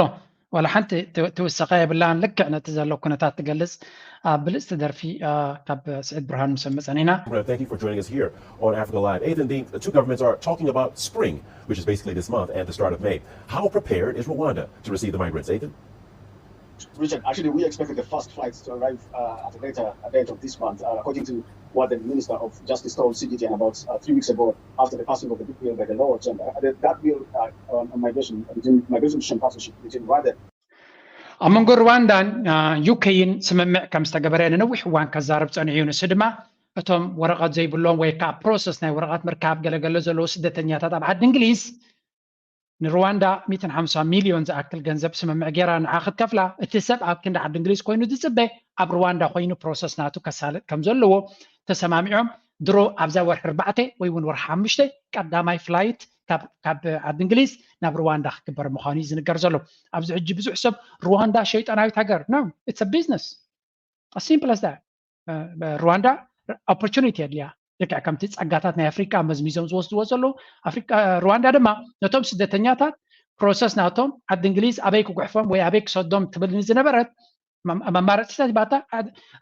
ولا حنت توسقاي بالله لك أنا تزال لو كنت تجلس بالاستدار في كاب سعيد برهان مسمى سنينا. Thank you for joining us here on Africa Live. Ethan, the two governments are talking about spring, which is basically this month and the start of May. How prepared is Rwanda to receive the migrants, Ethan? Richard, actually, we expected the first flights to arrive at a later date of this month, according to what the Minister of Justice told CGTN about 3 weeks ago after the passing of the big bill by the lower chamber. That bill on migration partnership between Rwanda. أمانغو رواندا يوكين سممع كم استجبرين نوح وان كزارب تانعيون السدمة أتوم ورقات زي بلون ويكاب بروسس ناي ورقات مركاب جل زلو سدة تنيات تبع الإنجليز رواندا 250 مليون زأكل جنزب سممع جيران عاخد كفلة اتساب عب كنا عبد الإنجليز كوينو دسبة عب رواندا كوينو بروسس ناتو كسالت كم زلو تسمامعهم درو عبزا ورح ربعته ويون ورح مشته قدامي فلايت كاب عبد الإنجليز ناب رواندا كبر مخانيز نقرزلو أبز عجي بزو حسب رواندا شيء أنا يتهجر no it's a business as simple as that رواندا opportunity ليها يكع كم تتسقطاتنا أفريقيا مزميزم وصلوا أفريقيا رواندا دما نتوم سدتنياتات process ناتهم عبد الإنجليز أبيك وقفهم ويأبيك صدام تبلني زنبرت ما مارت ستة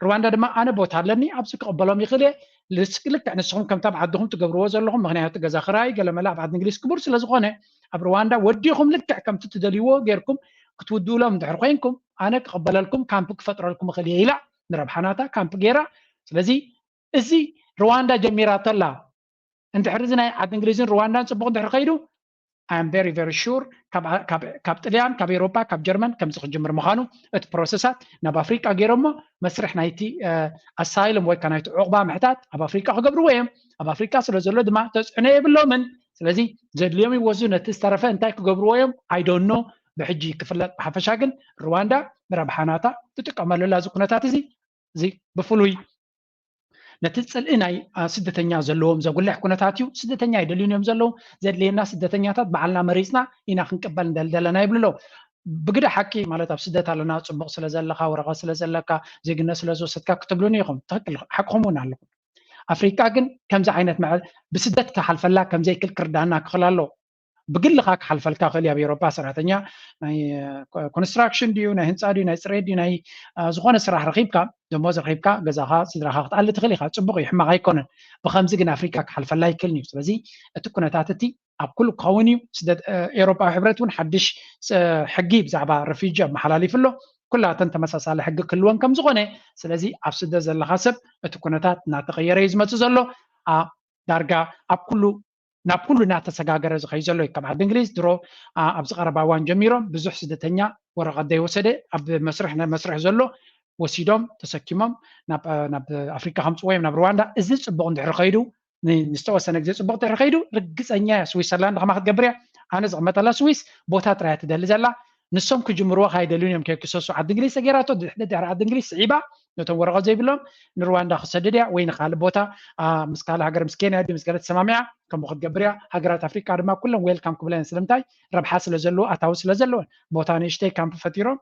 رواندا دما أنا بوتهالني أبسك قبلهم يخلي لسكلك يعني الصوم كم تبع عندهم تجبروا زلهم مغنيات جزا خراي قال ما لعب عبد الإنجليز كبر سلزقونه رواندا وديهم لك كم تتدليوا غيركم كتودوا لهم دحرقينكم أنا قبل لكم كامبك فترة لكم خليه لا نرب حناتا كامب غيره سلزي إزي رواندا جميرات الله أنت حرزنا عبد الإنجليز رواندا سبقوا دحرقيدو I'm very very sure كاب طليان كاب أوروبا كاب جرمن كم زخ جمر مخانو ات بروسيسات ناب أفريقيا غيرهم مسرح نايتي أسايلم ويكانايت عقبة محتات أب أفريقيا قبروا ويم أب أفريقيا سلزلوا دما تسعنى باللومن سلزي زد اليوم يوزون تسترفه أنتي قبروا ويم I don't know بحجي كفلت حفشاقن رواندا بربحاناتا تتكمل لازم كناتات زي بفلوي نتسأل إناي سدتنيا زلهم زقول لك كناتاتيو سدتنيا يدلون يوم زلهم زد لينا سدتنيا تات بعلنا مريسنا إنا خنقبل دلنا يبلو بقدر حكي مالت بسدت على ناس صبغ سلزلقة ورقة سلزلقة زي الناس لازو ستكا كتبلوني يقوم تهكل حقهم ونعلم أفريقيا جن كم زعينت مع بسدت كحلف الله كم زي كل كردانا خلاله بقول لك حلف الكاخليا بيوروبا سرعتنيا ناي كونستراكشن ديو ناي هنصا ديو ناي سريد ديو ناي زخونه سراح رقيبكا دموز رقيبكا غزاها سدراها قال تخليها صبغ يحما غايكون بخمس جن افريقيا حلف الله يكلني سلازي اتكوناتاتتي اب كل قواني سدد اوروبا حبرتون حدش حقي بزعبا رفيجه محلالي فلو كلها تنتمساسال حق كلون كم زغونه سلازي اب سد زل حسب اتكوناتات ناتغير يزمت زلو دارغا اب كل ناب كل ناتسجاجر زخيزلو يكم عبد الإنجليز درو أبز قرباوان جميرهم بزح سدتنيا ورقة دي وسده أب مسرح زلو وسيدهم تسكيمهم ناب أفريقيا خمس ويم ناب رواندا إزاي بقول دحرقيدو نستوى سنة إزاي بقول دحرقيدو رجس أنيا سويسرلاند رقم أخذ جبريا أنا زعما تلا سويس بوتات راح تدل زلا نسوم كجمروا هاي دلونيهم كيكسوسو عبد الإنجليز سجيراتو ده عبد الإنجليز صعيبة نتو ورقة زي بلهم نرواندا خسدديا وين خال بوتا مسكال هاجر مسكينة دي مسكالة سمامية كم بخد جبريا هاجرات أفريقيا ما كلهم ويل كم قبلين سلمتاي رب حاصل زلو أتاوس لزلو بوتا نشتي كم فتيرو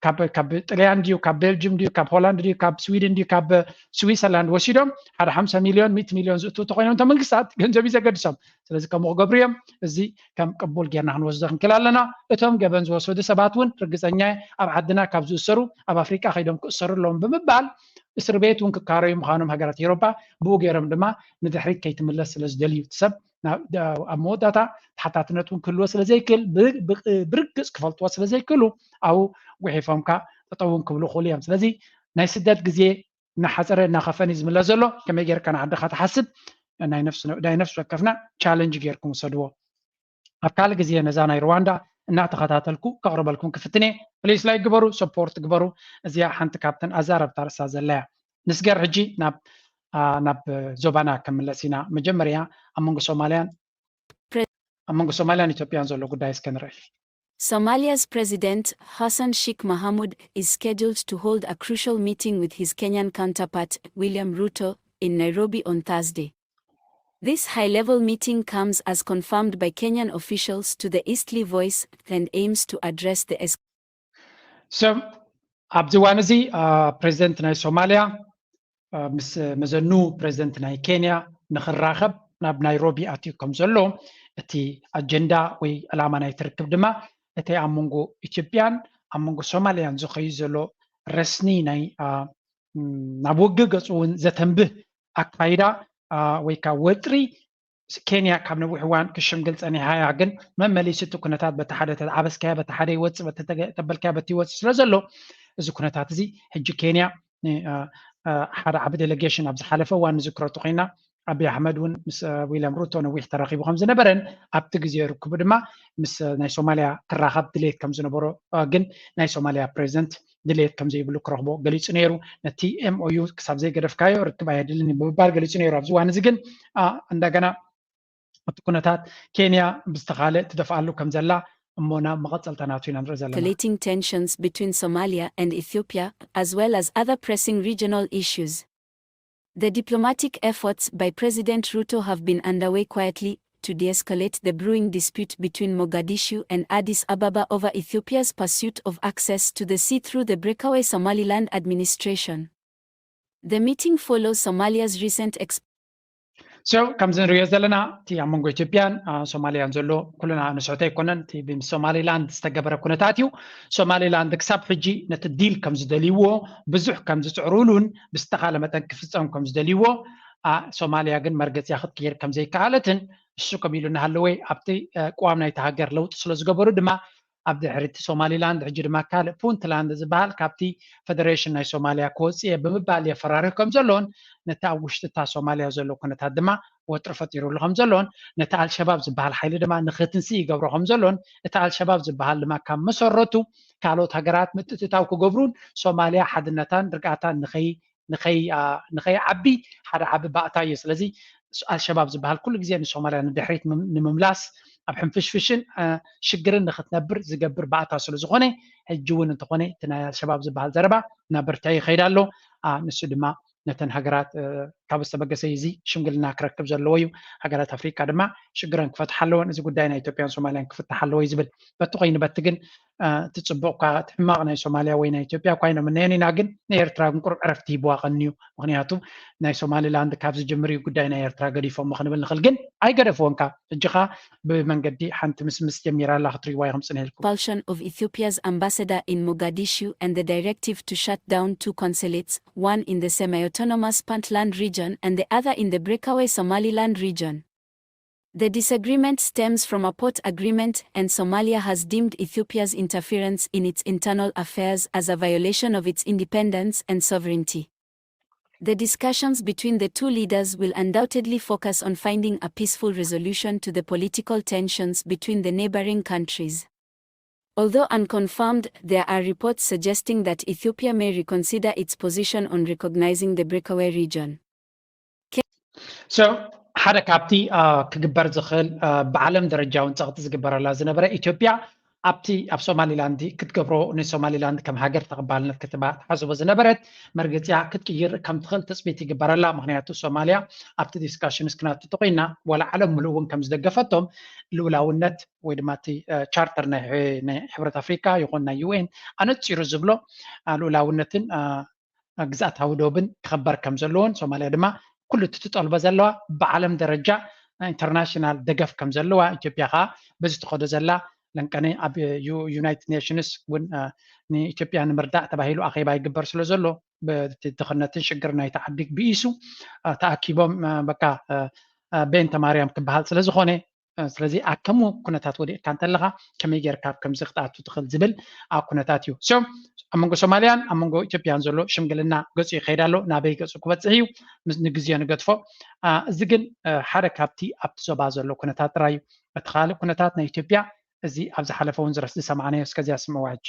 كاب طليان ديو كاب بلجيوم ديو كاب هولندا ديو كاب سويدن ديو كاب سويسرلاند وسيدهم هذا 5 مليون 100 مليون زوتو تقولون تمن قصات جنجبي زقدسم ስለዚህ ከም ገብሪዮም እዚ ከም ቅቡል ጌርና ክንወስዶ ክንክላለና እቶም ገበን ዝወሰዱ ሰባት ውን ርግፀኛ ኣብ ዓድና ካብ ዝእሰሩ ኣብ ኣፍሪካ ከይዶም ክእሰሩ ኣለዎም ብምባል እስር ቤት ውን ክካረዩ ምዃኖም ሃገራት ኤውሮፓ ብኡ ገይሮም ድማ ንድሕሪት ከይትምለስ ስለዝደልዩ ሰብ ኣብ መወዳእታ ተሓታትነት ውን ክህልዎ ስለዘይክእል ብርግፅ ክፈልጥዎ ስለዘይክእሉ ኣብኡ ጉሒፎምካ ጠጠው ውን ክብሉ ይኽእሉ እዮም ስለዚ ናይ ስደት ግዜ እናሓፀረ እናኸፈን እዩ ዝምለስ ዘሎ ከመይ ጌርካ ንዓድኻ ትሓስብ ናይ ነፍስ ወከፍና ቻሌንጅ ጌርኩም ወሰድዎ ኣብ ካልእ ግዜ ነዛ ናይ ሩዋንዳ እናተኸታተልኩ ከቕርበልኩም ክፍትነ ፕሊስ ላይ ግበሩ ሰፖርት ግበሩ እዚኣ ሓንቲ ካብተን ኣዛረብታ ርእሳ ዘለያ ንስገር ሕጂ ናብ ዞባና ክምለስ ኢና መጀመርያ ኣብ መንጎ ሶማልያን ኢትዮጵያን ዘሎ ጉዳይ እስከንርኢ Somalia's President Hassan Sheikh Mohamud is scheduled to hold a crucial meeting with his Kenyan counterpart William Ruto in Nairobi on Thursday. This high-level meeting comes as confirmed by Kenyan officials to the Eastleigh Voice and aims to address the So, Abdiwanazi, President of Somalia, Mzanu, President of Kenya, Nakharahab, Nab Nairobi, Ati Komzolo, Ati Agenda, we Alamana Terkabdema, እቲ ኣብ መንጎ ኢትዮጵያን ኣብ መንጎ ሶማልያን ዝኸዩ ዘሎ ረስኒ ናይ ናብ ወገ ገፁ እውን ዘተንብህ ኣካይዳ ወይ ከዓ ወጥሪ ኬንያ ካብ ነዊሕ እዋን ክሽምግል ፀኒሓ እያ ግን መመለሲ እቲ ኩነታት በቲ ሓደ ዓበስካያ በቲ ሓደ ይወፅእ በቲ ተበልካያ በቲ ይወፅእ ስለ ዘሎ እዚ ኩነታት እዚ ሕጂ ኬንያ ሓደ ዓቢ ዴሌጌሽን ኣብ ዝሓለፈ እዋን ንዝክረቱ ኮይና ኣብይ ኣሕመድ እውን ምስ ዊልያም ሩቶ ነዊሕ ተራኺቡ ከም ዝነበረን ኣብቲ ግዜ ርክቡ ድማ ምስ ናይ ሶማልያ ክራኸብ ድሌት ከም ዝነበሮ ግን ናይ ሶማልያ ፕሬዚደንት ድሌት ከም ዘይብሉ ክረኽቦ ገሊፁ ነይሩ ነቲ ኤምኦዩ ክሳብ ዘይገደፍካዮ ርክብ ኣይድልን ብምባል ገሊፁ ነይሩ ኣብዚ እዋን እዚ ግን እንደገና እቲ ኩነታት ኬንያ ብዝተኻለ ትደፍኣሉ ከም ዘላ እሞና መቐፀልተናቱ ኢና ንርኢ ዘለና escalating tensions between Somalia and Ethiopia as well as other pressing regional issues. The diplomatic efforts by President Ruto have been underway quietly to de-escalate the brewing dispute between Mogadishu and Addis Ababa over Ethiopia's pursuit of access to the sea through the breakaway Somaliland administration. The meeting follows Somalia's recent So ከምዚ ንሪኦ ዘለና እቲ ኣብ መንጎ ኢትዮጵያን ሶማልያን ዘሎ ኩልና ንስዕቶ ኣይኮነን እቲ ብሶማሊላንድ ዝተገበረ ኩነታት እዩ ሶማሊላንድ ክሳብ ሕጂ ነቲ ዲል ከም ዝደልይዎ ብዙሕ ከም ዝፅዕሩሉን ብዝተኻለ መጠን ክፍፀም ከም ዝደልይዎ ሶማልያ ግን መርገፂያ ክትቀይር ከም ዘይከኣለትን እሱ ከም ኢሉ እናሃለወይ ኣብቲ ቋም ናይቲ ሃገር ለውጢ ስለ ዝገበሩ ድማ ኣብ ድሕሪቲ ሶማሊላንድ ሕጂ ድማ ካልእ ፑንትላንድ ዝበሃል ካብቲ ፌደሬሽን ናይ ሶማልያ ክወፅእ ብምባል የፈራርህ ከም ዘሎን ነቲ ኣብ ውሽጢ እታ ሶማልያ ዘሎ ኩነታት ድማ ወጥሪ ፈጢሩሉ ከም ዘሎን ነቲ ኣልሸባብ ዝበሃል ሓይሊ ድማ ንክትንሲ ይገብሮ ከም ዘሎን እቲ ኣልሸባብ ዝበሃል ድማ ካብ መሰረቱ ካልኦት ሃገራት ምትእትታው ክገብሩን ሶማልያ ሓድነታን ርግኣታን ንኸይዓቢ ሓደ ዓቢ ባእታ እዩ ስለዚ ኣልሸባብ ዝበሃል ኩሉ ግዜ ንሶማልያ ንድሕሪት ንምምላስ ኣብ ሕንፍሽፍሽን ሽግርን ንኽትነብር ዝገብር ባእታ ስለ ዝኾነ ሕጂ እውን እንተኾነ እቲ ናይ ኣልሸባብ ዝበሃል ዘረባ ናብ ብርትዒ ይኸይድ ኣሎ ንሱ ድማ ነተን ሃገራት ካብ ዝተበገሰ እዚ ሽምግልና ክረክብ ዘለዎ እዩ ሃገራት ኣፍሪካ ድማ ሽግረን ክፈትሓ ኣለወን እዚ ጉዳይ ናይ ኢትዮጵያን ሶማልያን ክፍታሕ ኣለዎ እዩ ዝብል በቲ ኮይኑ በቲ ግን እቲ ፅቡቅ እኳ እቲ ሕማቕ ናይ ሶማልያ ወይ ናይ ኢትዮጵያ እኳ ኢኖም እኒአን ኢና ግን ናይ ኤርትራ ግን ቁሩብ ዕረፍቲ ሂብዋ ቀኒዩ ምክንያቱ ናይ ሶማሊላንድ ካብ ዝጅምር እዩ ጉዳይ ናይ ኤርትራ ገዲፎሞ ክንብል ንኽእል ግን ኣይገደፍዎንካ ሕጂኻ ብመንገዲ ሓንቲ ምስ ጀሚራ ኣላ ክትሪእዋ ኢኹም ፅነ ኢልኩም expulsion of Ethiopia's ambassador in Mogadishu and the directive to shut down 2 consulates, one in the semi-autonomous Puntland region and the other in the breakaway Somaliland region. The disagreement stems from a port agreement and Somalia has deemed Ethiopia's interference in its internal affairs as a violation of its independence and sovereignty. The discussions between the two leaders will undoubtedly focus on finding a peaceful resolution to the political tensions between the neighboring countries. Although unconfirmed, there are reports suggesting that Ethiopia may reconsider its position on recognizing the breakaway region. So, ሓደ ካብቲ ክግበር ዝኽእል ብዓለም ደረጃ እውን ፀቕጢ ዝግበረላ ዝነበረ ኢትዮጵያ ኣብቲ ኣብ ሶማሊላንድ ክትገብሮ ንሶማሊላንድ ከም ሃገር ተቐባልነት ክትሓስቦ ዝነበረት መርገፂያ ክትቅይር ከም ትኽእል ትፅቢት ይግበረላ ምክንያቱ ሶማልያ ኣብቲ ዲስካሽንስ ክናቱ ተቆይና ወላ ዓለም ሙሉእ እውን ከም ዝደገፈቶም ልኡላውነት ወይ ድማ እቲ ቻርተር ናይ ሕብረት ኣፍሪካ ይኹን ናይ ዩኤን ኣነፂሩ ዝብሎ ልኡላውነትን ግዛኣታዊ ዶብን ክኽበር ከም ዘለዎን ሶማልያ ድማ ኩሉ ትጠልቦ ዘለዋ ብዓለም ደረጃ ኢንተርናሽናል ደገፍ ከም ዘለዋ ኢትዮጵያ ከዓ በዚ ትኸዶ ዘላ ለንቀነ ኣብ ዩናይትድ ኔሽንስ እውን ንኢትዮጵያ ንምርዳእ ተባሂሉ ኣኼባ ይግበር ስለ ዘሎ ብድኽነትን ሽግር ናይ ተዓዲግ ብኢሱ ተኣኪቦም በቃ ቤንተ ማርያም ክበሃል ስለ ዝኾነ ስለዚ ከምኡ ኩነታት ወዲእካ እንተለኻ ከመይ ጌርካ ከምዚ ክትኣቱ ትኽእል ዝብል ኣብ ኩነታት እዩ ኣብ መንጎ ሶማልያን ኣብ መንጎ ኢትዮጵያን ዘሎ ሽምግልና ገፁ ይኸይድ ኣሎ ናበይ ገፁ ክበፅሕ እዩ ንግዜ ንገድፎ እዚ ግን ሓደ ካብቲ ኣብቲ ዞባ ዘሎ ኩነታት ጥራይ እዩ እቲ ካልእ ኩነታት ናይ ኢትዮጵያ እዚ ኣብ ዝሓለፈ እውን ዝሰማዕናዮ እስከዚያ ስምዕዋ ሕጂ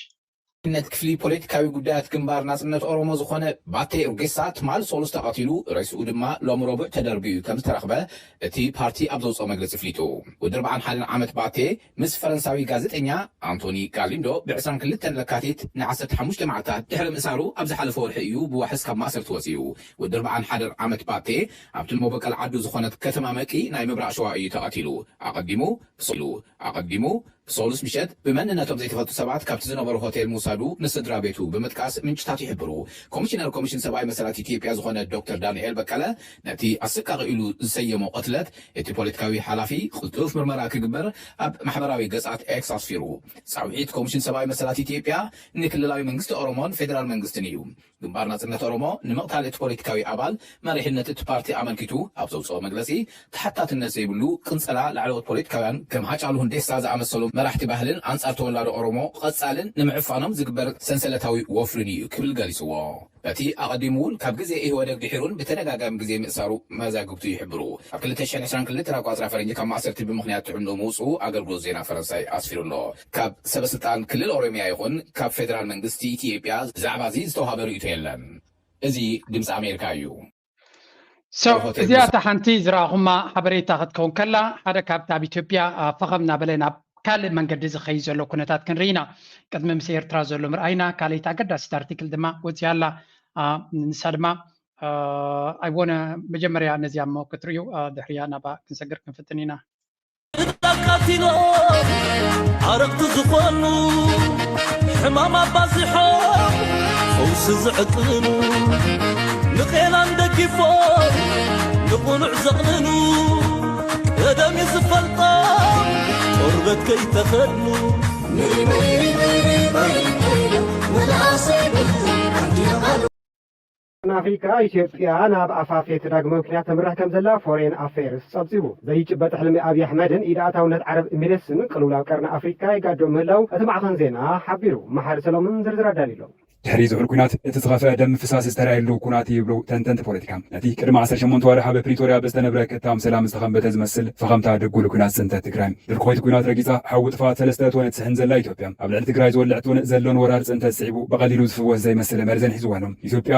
ነት ክፍሊ ፖለቲካዊ ጉዳያት ግንባር ናጽነት ኦሮሞ ዝኾነ ባቴ ኡርጌሳ ትማል ሰለስተ ቀቲሉ ርእሲኡ ድማ ሎሚ ረቡዕ ተደርቢዩ ከም ዝተረኽበ እቲ ፓርቲ ኣብ ዘውፅኦ መግለፂ ፍሊጡ ወዲ 41 ዓመት ባቴ ምስ ፈረንሳዊ ጋዜጠኛ አንቶኒ ጋሊንዶ ብ22 ለካቲት ን15 መዓልታት ድሕሪ ምእሳሩ ኣብ ዝሓለፈ ወርሒ እዩ ብዋሕስ ካብ ማእሰርቲ ወፂኡ ወዲ 41 ዓመት ባቴ ኣብቲ መበቀል ዓዱ ዝኾነት ከተማ መቂ ናይ ምብራቕ ሸዋ እዩ ተቐቲሉ ኣቐዲሙ ብሶሉስ ምሸት ብመንነቶም ዘይተፈቱ ሰባት ካብቲ ዝነበሩ ሆቴል ምውሳዱ ንስድራ ቤቱ ብምጥቃስ ምንጭታት ይሕብሩ ኮሚሽነር ኮሚሽን ሰብኣዊ መሰላት ኢትዮጵያ ዝኾነ ዶክተር ዳንኤል በቀለ ነቲ ኣሰቃቂ ኢሉ ዝሰየሞ ቅትለት እቲ ፖለቲካዊ ሓላፊ ቅልጡፍ ምርመራ ክግበር ኣብ ማሕበራዊ ገጻት ኤክስ ኣስፊሩ ጻውዒት ኮሚሽን ሰብኣዊ መሰላት ኢትዮጵያ ንክልላዊ መንግስቲ ኦሮሞን ፌደራል መንግስትን እዩ ግንባር ናጽነት ኦሮሞ ንምቕታል እቲ ፖለቲካዊ ኣባል መሪሕነት እቲ ፓርቲ ኣመልኪቱ ኣብ ዘውፅኦ መግለጺ ተሓታትነት ዘይብሉ ቅንፀላ ላዕለዎት ፖለቲካውያን ከም ሃጫሉ ሁንዴሳ ዝኣመሰሉ መራሕቲ ባህልን ኣንጻር ተወላዲ ኦሮሞ ቐጻልን ንምዕፋኖም ዝግበር ሰንሰለታዊ ወፍርን እዩ ክብል ገሊጽዎ እቲ ኣቐዲሙ እውን ካብ ግዜ ኢህወደግ ድሒሩን ብተደጋጋሚ ግዜ ምእሳሩ መዛግብቱ ይሕብሩ ኣብ 2022 ራቋፅራ ፈረንጂ ካብ ማእሰርቲ ብምኽንያት ጥዕኖ ምውፅኡ ኣገልግሎት ዜና ፈረንሳይ ኣስፊሩ ኣሎ ካብ ሰበስልጣን ክልል ኦሮሚያ ይኹን ካብ ፌደራል መንግስቲ ኢትዮጵያ ዛዕባ እዚ ዝተዋሃበ ርእይቶ የለን እዚ ድምፂ ኣሜሪካ እዩ እዚኣ እታ ሓንቲ ዝረኣኹማ ሓበሬታ ክትከውን ከላ ሓደ ካብቲ ኣብ ኢትዮጵያ ፈኸም እናበለ ናብ ካልእ መንገዲ ዝኸይድ ዘሎ ኩነታት ክንርኢ ኢና ቅድሚ ምስ ኤርትራ ዘሎ ምርኣይና ካልእቲ ኣገዳሲት ኣርቲክል ድማ ወፂኣ ኣላ ንሳ ድማ ኣይቦነ መጀመርያ ነዚኣ ሞ ክትርእዩ ድሕርያ ናባ ክንሰግር ክንፍትን ኢና ቃቲሎ ኣረቕቲ ዝኾኑ ሕማም ኣባዚሖም ፈውሲ ዝዕቅኑ ንኼና እንደጊፎ ንቑኑዕ ዘቕንኑ ቀደም ዝፈልጦም ቆርበት ከይተኸድኑ አፍሪካ ኢትዮጵያ ናብ ኣፋፌት ዳግመ ምክንያት ተምራሕ ከም ዘላ ፎሬን ኣፌርስ ጸብጺቡ ዘይጭበጥ ሕልሚ ኣብዪ ኣሕመድን ኢድኣታውነት ዓረብ ኤሚሬትስን ቅልውላው ቀርኒ ኣፍሪካ ይጋድም ምህላው እቲ ማዕኸን ዜና ሓቢሩ መሓሪ ሰሎምን ዝርዝር ኣዳሊሎም ድሕሪ ዝውዕል ኩናት እቲ ዝኸፍአ ደም ፍሳስ ዝተራየሉ ኩናት ይብሉ ተንተንቲ ፖለቲካ ነቲ ቅድሚ 18 ወርሒ ኣብ ፕሪቶርያ ብዝተነበረ ክታም ሰላም ዝተኸንበተ ዝመስል ፈኸምታ ድጉሉ ኩናት ጽንተት ትግራይ ድርኮይት ኩናት ረጊጻ ሓዊ ጥፋት 3 እቶን ትስሕን ዘላ ኢትዮጵያ ኣብ ልዕሊ ትግራይ ዝወልዕ እቶን ዘሎን ወራር ጽንተት ስዒቡ በቐሊሉ ዝፍወስ ዘይመስል መርዘን ሒዝዋሎም ኢትዮጵያ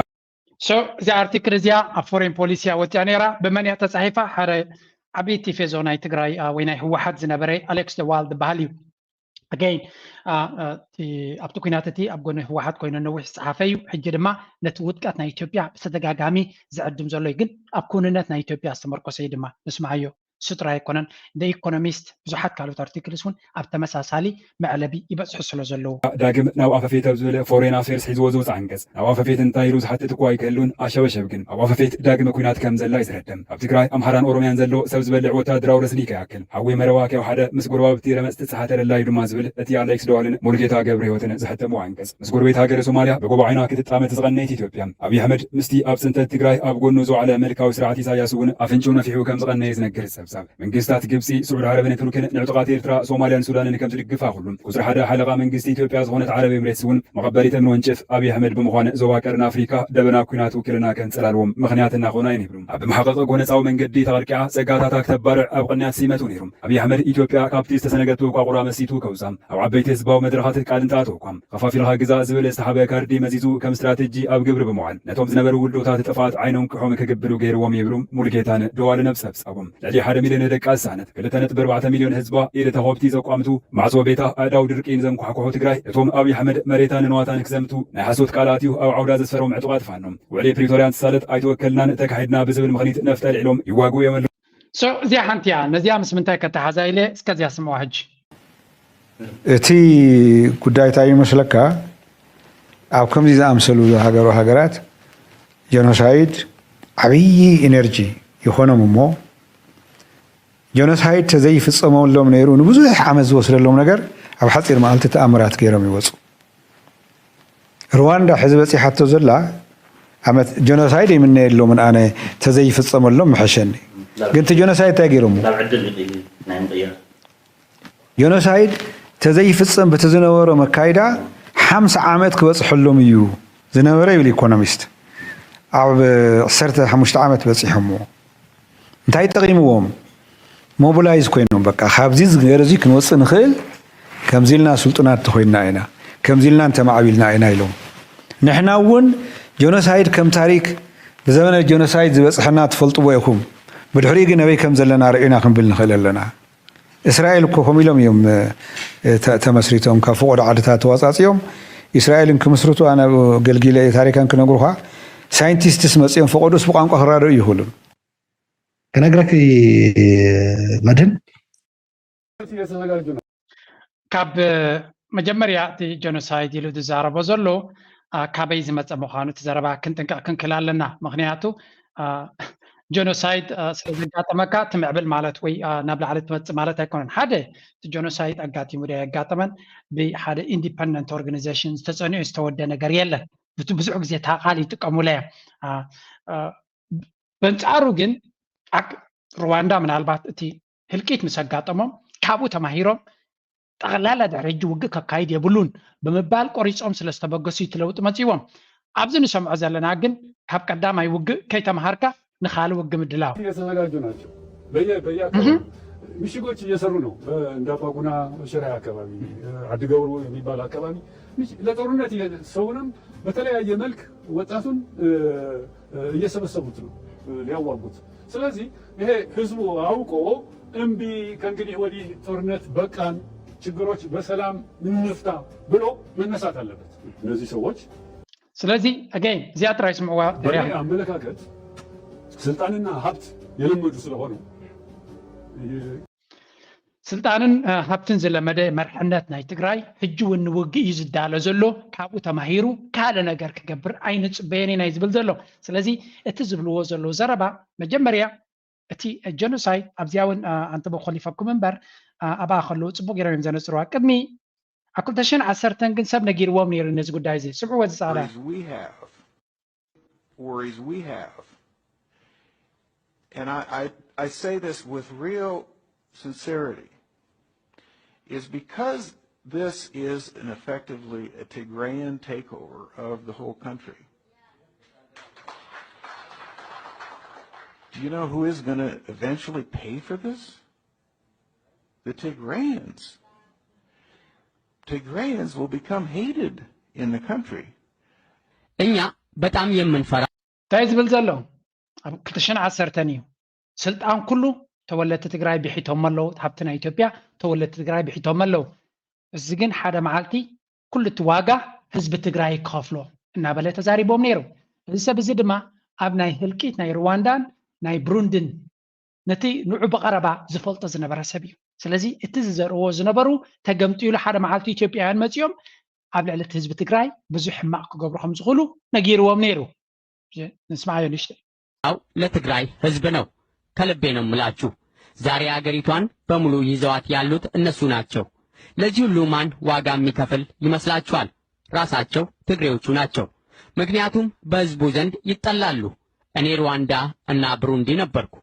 እዚ ኣርቲክል እዚኣ ኣብ ፎሬን ፖሊሲ ወፂኣ ነይራ ብመን እያ ተጻሒፋ ሓደ ዓበይቲ ፌዞ ናይ ትግራይ ወይ ናይ ህወሓት ዝነበረ ኣሌክስ ደዋልድ በሃል እዩ again ኣብቲ ኩናት እቲ ኣብ ጎኒ ህወሓት ኮይኑ ነዊሕ ዝፀሓፈ እዩ ሕጂ ድማ ነቲ ውድቀት ናይ ኢትዮጵያ ብተደጋጋሚ ዝዕድም ዘሎ እዩ ግን ኣብ ኩንነት ናይ ኢትዮጵያ ዝተመርኮሰ እዩ ድማ ንስማዓዮ ስጥራ ኣይኮነን ኢኮኖሚስት ብዙሓት ካልኦት ኣርቲክልስ እውን ኣብ ተመሳሳሊ መዕለቢ ይበፅሑ ስለ ዘለዉ ዳግም ናብ ኣፈፌት ኣብ ዝበለ ፎሬን ኣፌርስ ሒዝዎ ዝውፅእ አንቀጽ ናብ ኣፈፌት እንታይ ኢሉ ዝሓትት እኳ ኣይክህሉን ኣሸበሸብ ግን ኣብ ኣፈፌት ዳግመ ኩናት ከም ዘላ ይዝረድም ኣብ ትግራይ ኣምሓራን ኦሮምያን ዘሎ ሰብ ዝበልዕ ወታደራዊ ረስኒ ከይኣክል ሓዊ መረባ ካብ ሓደ ምስ ጎረባብቲ ረመፅቲ ፀሓተለላ እዩ ድማ ዝብል እቲ ኣሌክስ ደዋልን ሙሉጌታ ገብረ ህይወትን ዝሕተምዎ አንቀጽ ምስ ጎረቤት ሃገረ ሶማልያ ብጎባዒና ክትጣመት ዝቐነይት ኢትዮጵያ ኣብዪ ኣሕመድ ምስቲ ኣብ ፅንተት ትግራይ ኣብ ጎኑ ዝውዕለ መልካዊ ስርዓት ኢሳያስ እውን ኣፍንጩ ነፊሑ ከም ዝቐነየ ዝነግር መንግስታት ግብፂ ስዑድ ዓረብን ቱርክን ንዕጡቃት ኤርትራ ሶማልያን ሱዳንን ከም ዝድግፋ ኩሉ ቁፅሪ ሓደ ሓለቓ መንግስቲ ኢትዮጵያ ዝኾነት ዓረብ ኤምሬትስ እውን መቐበሊት እምኒ ወንጭፍ ኣብዪ ኣሕመድ ብምዃን ዞባ ቀርኒ ኣፍሪካ ደበና ኩናት ውክልና ከንፅላልዎም ምክንያት እናኾና እዩ ነይሩ ኣብ መሓቐቂ ጎነፃዊ መንገዲ ተቐርቂዓ ፀጋታታ ክተባርዕ ኣብ ቅንያት ሲመቱ ነይሩ ኣብዪ ኣሕመድ ኢትዮጵያ ካብቲ ዝተሰነገቱ ቋቁራ መሲቱ ከውፃ ኣብ ዓበይቲ ህዝባዊ መድረኻት ቃል እንተኣቶ እኳ ከፋፊልካ ግዛ ዝብል ዝተሓበ ካርዲ መዚዙ ከም ስትራቴጂ ኣብ ግብሪ ብምዋል ነቶም ዝነበሩ ውልዶታት ጥፋት ዓይኖም ክሖም ክግብሉ ገይርዎም ይብሉ ሙሉጌታን ደዋልን ኣብ ሰብሳቦም ልዕሊ 1 ሚልዮን ደቂ ኣሳነት 2.4 ሚልዮን ህዝባ ኢደ ተኸብቲ ዘቋምቱ ማዕጾ ቤታ ኣእዳው ድርቂን ዘንኳሕኩሑ ትግራይ እቶም ኣብዪ ኣሕመድ መሬታን ንዋታን ክዘምቱ ናይ ሓሶት ቃላት እዩ ኣብ ዓውዳ ዘስፈሮም ዕጡቃት ፋኖም ውዕሊ ፕሪቶርያን ተሳለጥ ኣይተወከልናን ተካሒድና ብዝብል ምኽኒት ነፍጠልዒሎም ይዋግኡ እዮም ኣለዉ እዚኣ ሓንቲ እያ ነዚኣ ምስ ምንታይ ከተሓዛ ኢለ እስከዚያ ስምዖ ሕጂ እቲ ጉዳይ እንታይ ይመስለካ ኣብ ከምዚ ዝኣምሰሉ ሃገራት ጀኖሳይድ ዓብዪ ኢነርጂ ይኾኖም እሞ ጀኖሳይድ ተዘይፍጸመሎም ነይሩ ንብዙሕ ዓመት ዝወስደሎም ነገር ኣብ ሓፂር መዓልቲ ተኣምራት ገይሮም ይወፁ ሩዋንዳ ሕዚ በፂሓቶ ዘላ ዓመት ጀኖሳይድ የምነየሎምን ኣነ ተዘይፍጸመሎም ምሐሸኒ ግን እቲ ጀኖሳይድ እንታይ ገይሮም ጀኖሳይድ ተዘይፍጸም በቲ ዝነበሮ መካይዳ 50 ዓመት ክበፅሐሎም እዩ ዝነበረ ይብል ኢኮኖሚስት ኣብ 15 ዓመት በፂሖሞ እንታይ ጠቒምዎም ሞቢላይዝ ኮይኖም በቃ ካብዚ ዝገር እዚ ክንወፅእ ንኽእል ከምዚልና ስልጡናት ተኮይና ኢና ከምዚልና እንተማዕቢልና ኢና ኢሎም ንሕና እውን ጀኖሳይድ ከም ታሪክ ብዘመነ ጀኖሳይድ ዝበፅሐና ትፈልጥዎ ኢኹም ብድሕሪኡ ግን ኣበይ ከም ዘለና ርኢና ክንብል ንኽእል ኣለና እስራኤል እኮ ከምኡ ኢሎም እዮም ተመስሪቶም ካብ ፍቑድ ዓድታት ተዋፃፂኦም እስራኤልን ክምስርቱ ኣነ ገልጊለ ታሪካን ክነግሩኻ ሳይንቲስትስ መፅኦም ፈቐዱስ ብቋንቋ ክራድኡ ይኽእሉን كنقرأ في مدن ካብ መጀመርያ እቲ ጀኖሳይድ ኢሉ ዝዛረቦ ዘሎ ካበይ ዝመፀ ምዃኑ ትዘረባ ክንጥንቀቕ ክንክል ኣለና ምክንያቱ ጀኖሳይድ ስለዘጋጠመካ ትምዕብል ማለት ወይ ናብ ላዕሊ ትመፅእ ማለት ኣይኮነን ሓደ እቲ ጀኖሳይድ ኣጋጢሙ ዶ የጋጠመን ብሓደ ኢንዲፐንደንት ኦርጋናይዜሽን ዝተፀኒዑ ዝተወደ ነገር የለን ብዙሕ ግዜ ታቃል ይጥቀሙለ በንጻሩ ግን ሩዋንዳ ምናልባት እቲ ህልቂት ምስ ኣጋጠሞም ካብኡ ተማሂሮም ጠቕላላ ድሕሪ ውግእ ከካይድ የብሉን ብምባል ቆሪፆም ስለዝተበገሱ ይትለውጡ መፂዎም ኣብዚ ንሰምዖ ዘለና ግን ካብ ቀዳማይ ውግእ ከይተማሃርካ ንኻል ውግእ ምድላው እየተዘጋጁ ናቸው ምሽጎች እየሰሩ ነው እንዳባጉና ሽራይ አካባቢ አድገውሩ የሚባል አካባቢ ለጦርነት ሰውንም በተለያየ መልክ ወጣቱን እየሰበሰቡት ነው ሊያዋጉት ስለዚህ ይሄ ህዝቡ አውቆ እምቢ ከእንግዲህ ወዲህ ጦርነት በቃን ችግሮች በሰላም እንፍታ ብሎ መነሳት አለበት እነዚህ ሰዎች ስለዚህ again ዚያት ራይስ መዋ አመለካከት ስልጣንና ሀብት የለመዱ ስለሆነ ስልጣንን ሀብትን ዝለመደ መርሕነት ናይ ትግራይ ሕጂ እውን ውግእ እዩ ዝዳሎ ዘሎ ካብኡ ተማሂሩ ካለ ነገር ክገብር ኣይንፅበየኒ ናይ ዝብል ዘሎ ስለዚ እቲ ዝብልዎ ዘሎ ዘረባ መጀመርያ እቲ ጀኖሳይድ ኣብዚያውን ኣንተ በኮሊፈኩም እምበር ኣባ ከለዉ ፅቡቅ ጌሮም እዮም ዘነፅርዋ ቅድሚ ኣብ 2010 ግን ሰብ ነጊርዎም ነይሩ ነዚ ጉዳይ እዚ ስምዕዎ ዝፃላ worries we have and I say this with real sincerity is because this is effectively a Tigrayan takeover of the whole country. Do you know who is going to eventually pay for this? The Tigrayans. Tigrayans will become hated in the country. እኛ በጣም የምንፈራ ታይዝብል ዘሎ ኣብ 2010 እዩ ስልጣን ኩሉ ተወለድቲ ትግራይ ቢሒቶም ኣለዉ ሃብትና ኢትዮጵያ ተወለድቲ ትግራይ ቢሒቶም ኣለዉ እዚ ግን ሓደ መዓልቲ ኩሉ እቲ ዋጋ ህዝቢ ትግራይ ይከፍሎ እናበለ ተዛሪቦም ነይሩ እዚ ሰብ እዚ ድማ ኣብ ናይ ህልቂት ናይ ሩዋንዳን ናይ ብሩንድን ነቲ ንዑ በቀረባ ዝፈልጦ ዝነበረ ሰብ እዩ ስለዚ እቲ ዝዘርዎ ዝነበሩ ተገምጢሉ ሓደ መዓልቲ ኢትዮጵያውያን መፅኦም ኣብ ልዕሊ እቲ ህዝቢ ትግራይ ብዙሕ ሕማቅ ክገብሩ ከም ዝኽእሉ ነጊርዎም ነይሩ ንስማዓዮ ንሽተ አው ለትግራይ ህዝብ ነው ከልቤ ነው ምላችሁ ዛሬ አገሪቷን በሙሉ ይዘዋት ያሉት እነሱ ናቸው ለዚህ ሁሉ ማን ዋጋ የሚከፍል ይመስላችኋል ራሳቸው ትግሬዎቹ ናቸው ምክንያቱም በህዝቡ ዘንድ ይጠላሉ እኔ ሩዋንዳ እና ብሩንዲ ነበርኩ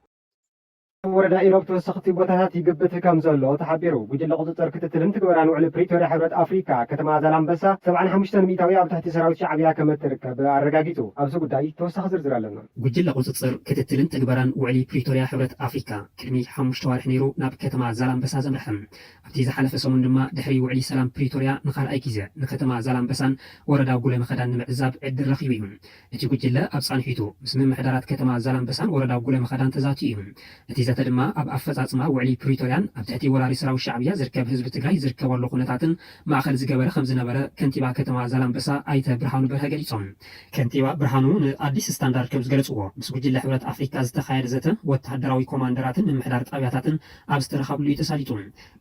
ወረዳ ኢሮብ ተወሰኽቲ ቦታታት ይግብት ከም ዘሎ ተሓቢሩ ጉጅለ ቁፅጥር ክትትልን ትግበራን ውዕሊ ፕሪቶሪያ ሕብረት ኣፍሪካ ከተማ ዛላምበሳ 75 ሚእታዊ ኣብ ትሕቲ ሰራዊት ሻዕብያ ከም እትርከብ ኣረጋጊፁ ኣብዚ ጉዳይ ተወሳኺ ዝርዝር ኣለና ጉጅለ ቁፅጥር ክትትልን ትግበራን ውዕሊ ፕሪቶሪያ ሕብረት ኣፍሪካ ቅድሚ 5 ዋርሕ ነይሩ ናብ ከተማ ዛላምበሳ ዘምርሐ ኣብቲ ዝሓለፈ ሰሙን ድማ ድሕሪ ውዕሊ ሰላም ፕሪቶሪያ ንኻልኣይ ግዜ ንከተማ ዛላምበሳን ወረዳ ጉለ መኸዳን ንምዕዛብ ዕድል ረኺቡ እዩ እቲ ጉጅለ ኣብ ፃንሒቱ ምስ ምምሕዳራት ከተማ ዛላምበሳን ወረዳ ጉለ መኸዳን ተዛትዩ እዩ እቲ ተድማ ኣብ ኣፈጻጽማ ውዕሊ ፕሪቶሪያን ኣብ ትሕቲ ወራሪ ሰራዊት ሻዕብያ ዝርከብ ህዝቢ ትግራይ ዝርከበሉ ኩነታትን ማእኸል ዝገበረ ከም ዝነበረ ከንቲባ ከተማ ዛላምበሳ ኣይተ ብርሃኑ በርሀ ገሊፆም ከንቲባ ብርሃኑ ንኣዲስ ስታንዳርድ ከም ዝገለፅዎ ምስ ጉጅለ ሕብረት ኣፍሪካ ዝተኻየደ ዘተ ወተሃደራዊ ኮማንደራትን ምምሕዳር ጣብያታትን ኣብ ዝተረኸብሉ እዩ ተሳሊጡ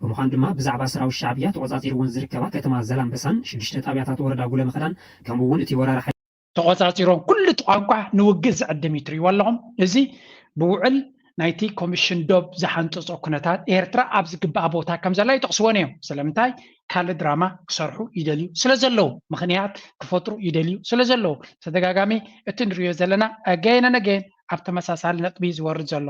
ብምዃኑ ድማ ብዛዕባ ሰራዊት ሻዕብያ ተቆፃፂርዎን ዝርከባ ከተማ ዛላምበሳን 6 ጣብያታት ወረዳ ጉለ መኸዳን ከምኡ እውን እቲ ወራሪ ተቆፃፂሮም ኩሉ ቋንቋ ንውግእ ዝዕድም እዩ ትሪእዎ ኣለኹም እዚ ብውዕል ናይቲ ኮሚሽን ዶብ ዝሓንፅፆ ኩነታት ኤርትራ ኣብ ዝግባእ ቦታ ከም ዘላ ይጠቕስዎን እዮም ስለምንታይ ካልእ ድራማ ክሰርሑ ይደልዩ ስለ ዘለዉ ምክንያት ክፈጥሩ ይደልዩ ስለ ዘለዉ ተደጋጋሚ እቲ ንሪኦ ዘለና ኣገይን ኣነገይን ኣብ ተመሳሳሊ ነጥቢ ዝወርድ ዘሎ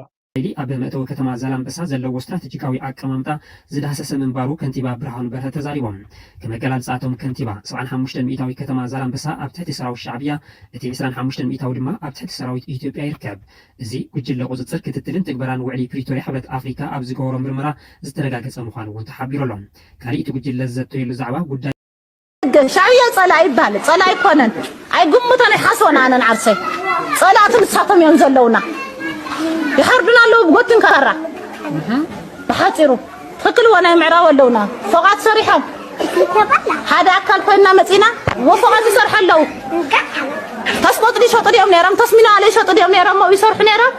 ኣብ መእተዊ ከተማ ዛላምበሳ ዘለዎ ስትራቴጂካዊ ኣቀማምጣ ዝዳሰሰ ምንባሩ ከንቲባ ብርሃኑ በርሀ ተዛሪቦም ከመገላልፃቶም ከንቲባ 75 ሚእታዊ ከተማ ዛላምበሳ ኣብ ትሕቲ ሰራዊት ሻዕብያ እቲ 25 ሚእታዊ ድማ ኣብ ትሕቲ ሰራዊት ኢትዮጵያ ይርከብ እዚ ጉጅለ ቁፅፅር ክትትልን ትግበራን ውዕሊ ፕሪቶሪያ ሕብረት ኣፍሪካ ኣብ ዝገበሮ ምርመራ ዝተረጋገፀ ምዃኑ እውን ተሓቢሩ ኣሎ ካሊእ እቲ ጉጅለ ዘተየሉ ዛዕባ ጉዳይ ሻዕብያ ፀላኢ ይበሃል ፀላኢ ኣይኮነን ኣይግምቶን ኣይሓስቦን ኣነ ንዓርሰይ ፀላእቲ ንሳቶም እዮም ዘለውና يحردنا له بقوتن كارا بحاطيرو تكلوا انا معراو لونا فوقات صريحه هذا اكل كنا مصينا وفوقات يصرح له تسبوت لي شوط اليوم نيرم تسمينا عليه شوط اليوم نيرم ما يصرح نيرم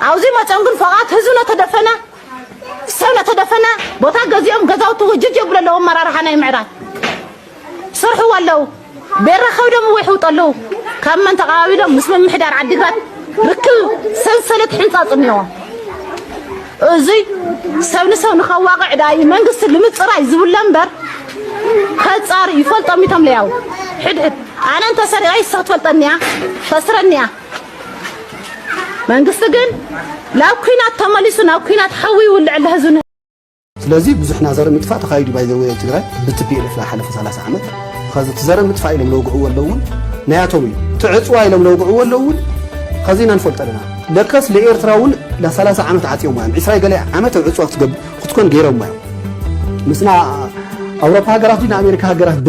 عاوزين ما تنقل فوقات هزونا تدفنا سنة تدفنا بوتا يوم جزاوته وجج يبلا لهم مرارة حنا يمعران صرحوا ولو بير خودهم ويحوط له كم من تقاويلهم مسلم محدار عدقات ركب سلسلة حنطاط اليوم زي سو نخواقع داي منقص اللي متصراي زبل لمبر خد صار يفلط ميتهم لياو حد انا انت سريعي ستفلطنيا تسرنيا منقص جن لا كينات تملسنا كينات حوي ولا على هزنا ስለዚህ ብዙሕ ናዘር ምጥፋእ ተኻይዱ ባይዘው ትግራይ ብትፒኤልኤፍ ላይ ሓለፈ 30 ዓመት ከዚ ትዘረ ምጥፋእ ኢሎም ለውግዕዎ ኣለውን ናያቶም እዩ ትዕፅዋ ኢሎም ለውግዕዎ ኣለውን ከዚና ንፈልጠልና ለከስ ለኤርትራውን ለ30 ዓመት ዓፅዮም እዮም እስራኤል ገለ ዓመት ዕፅዋ ክትኮን ገይሮም እዮም ምስና ኣውሮፓ ሃገራት እና ኣሜሪካ ሃገራት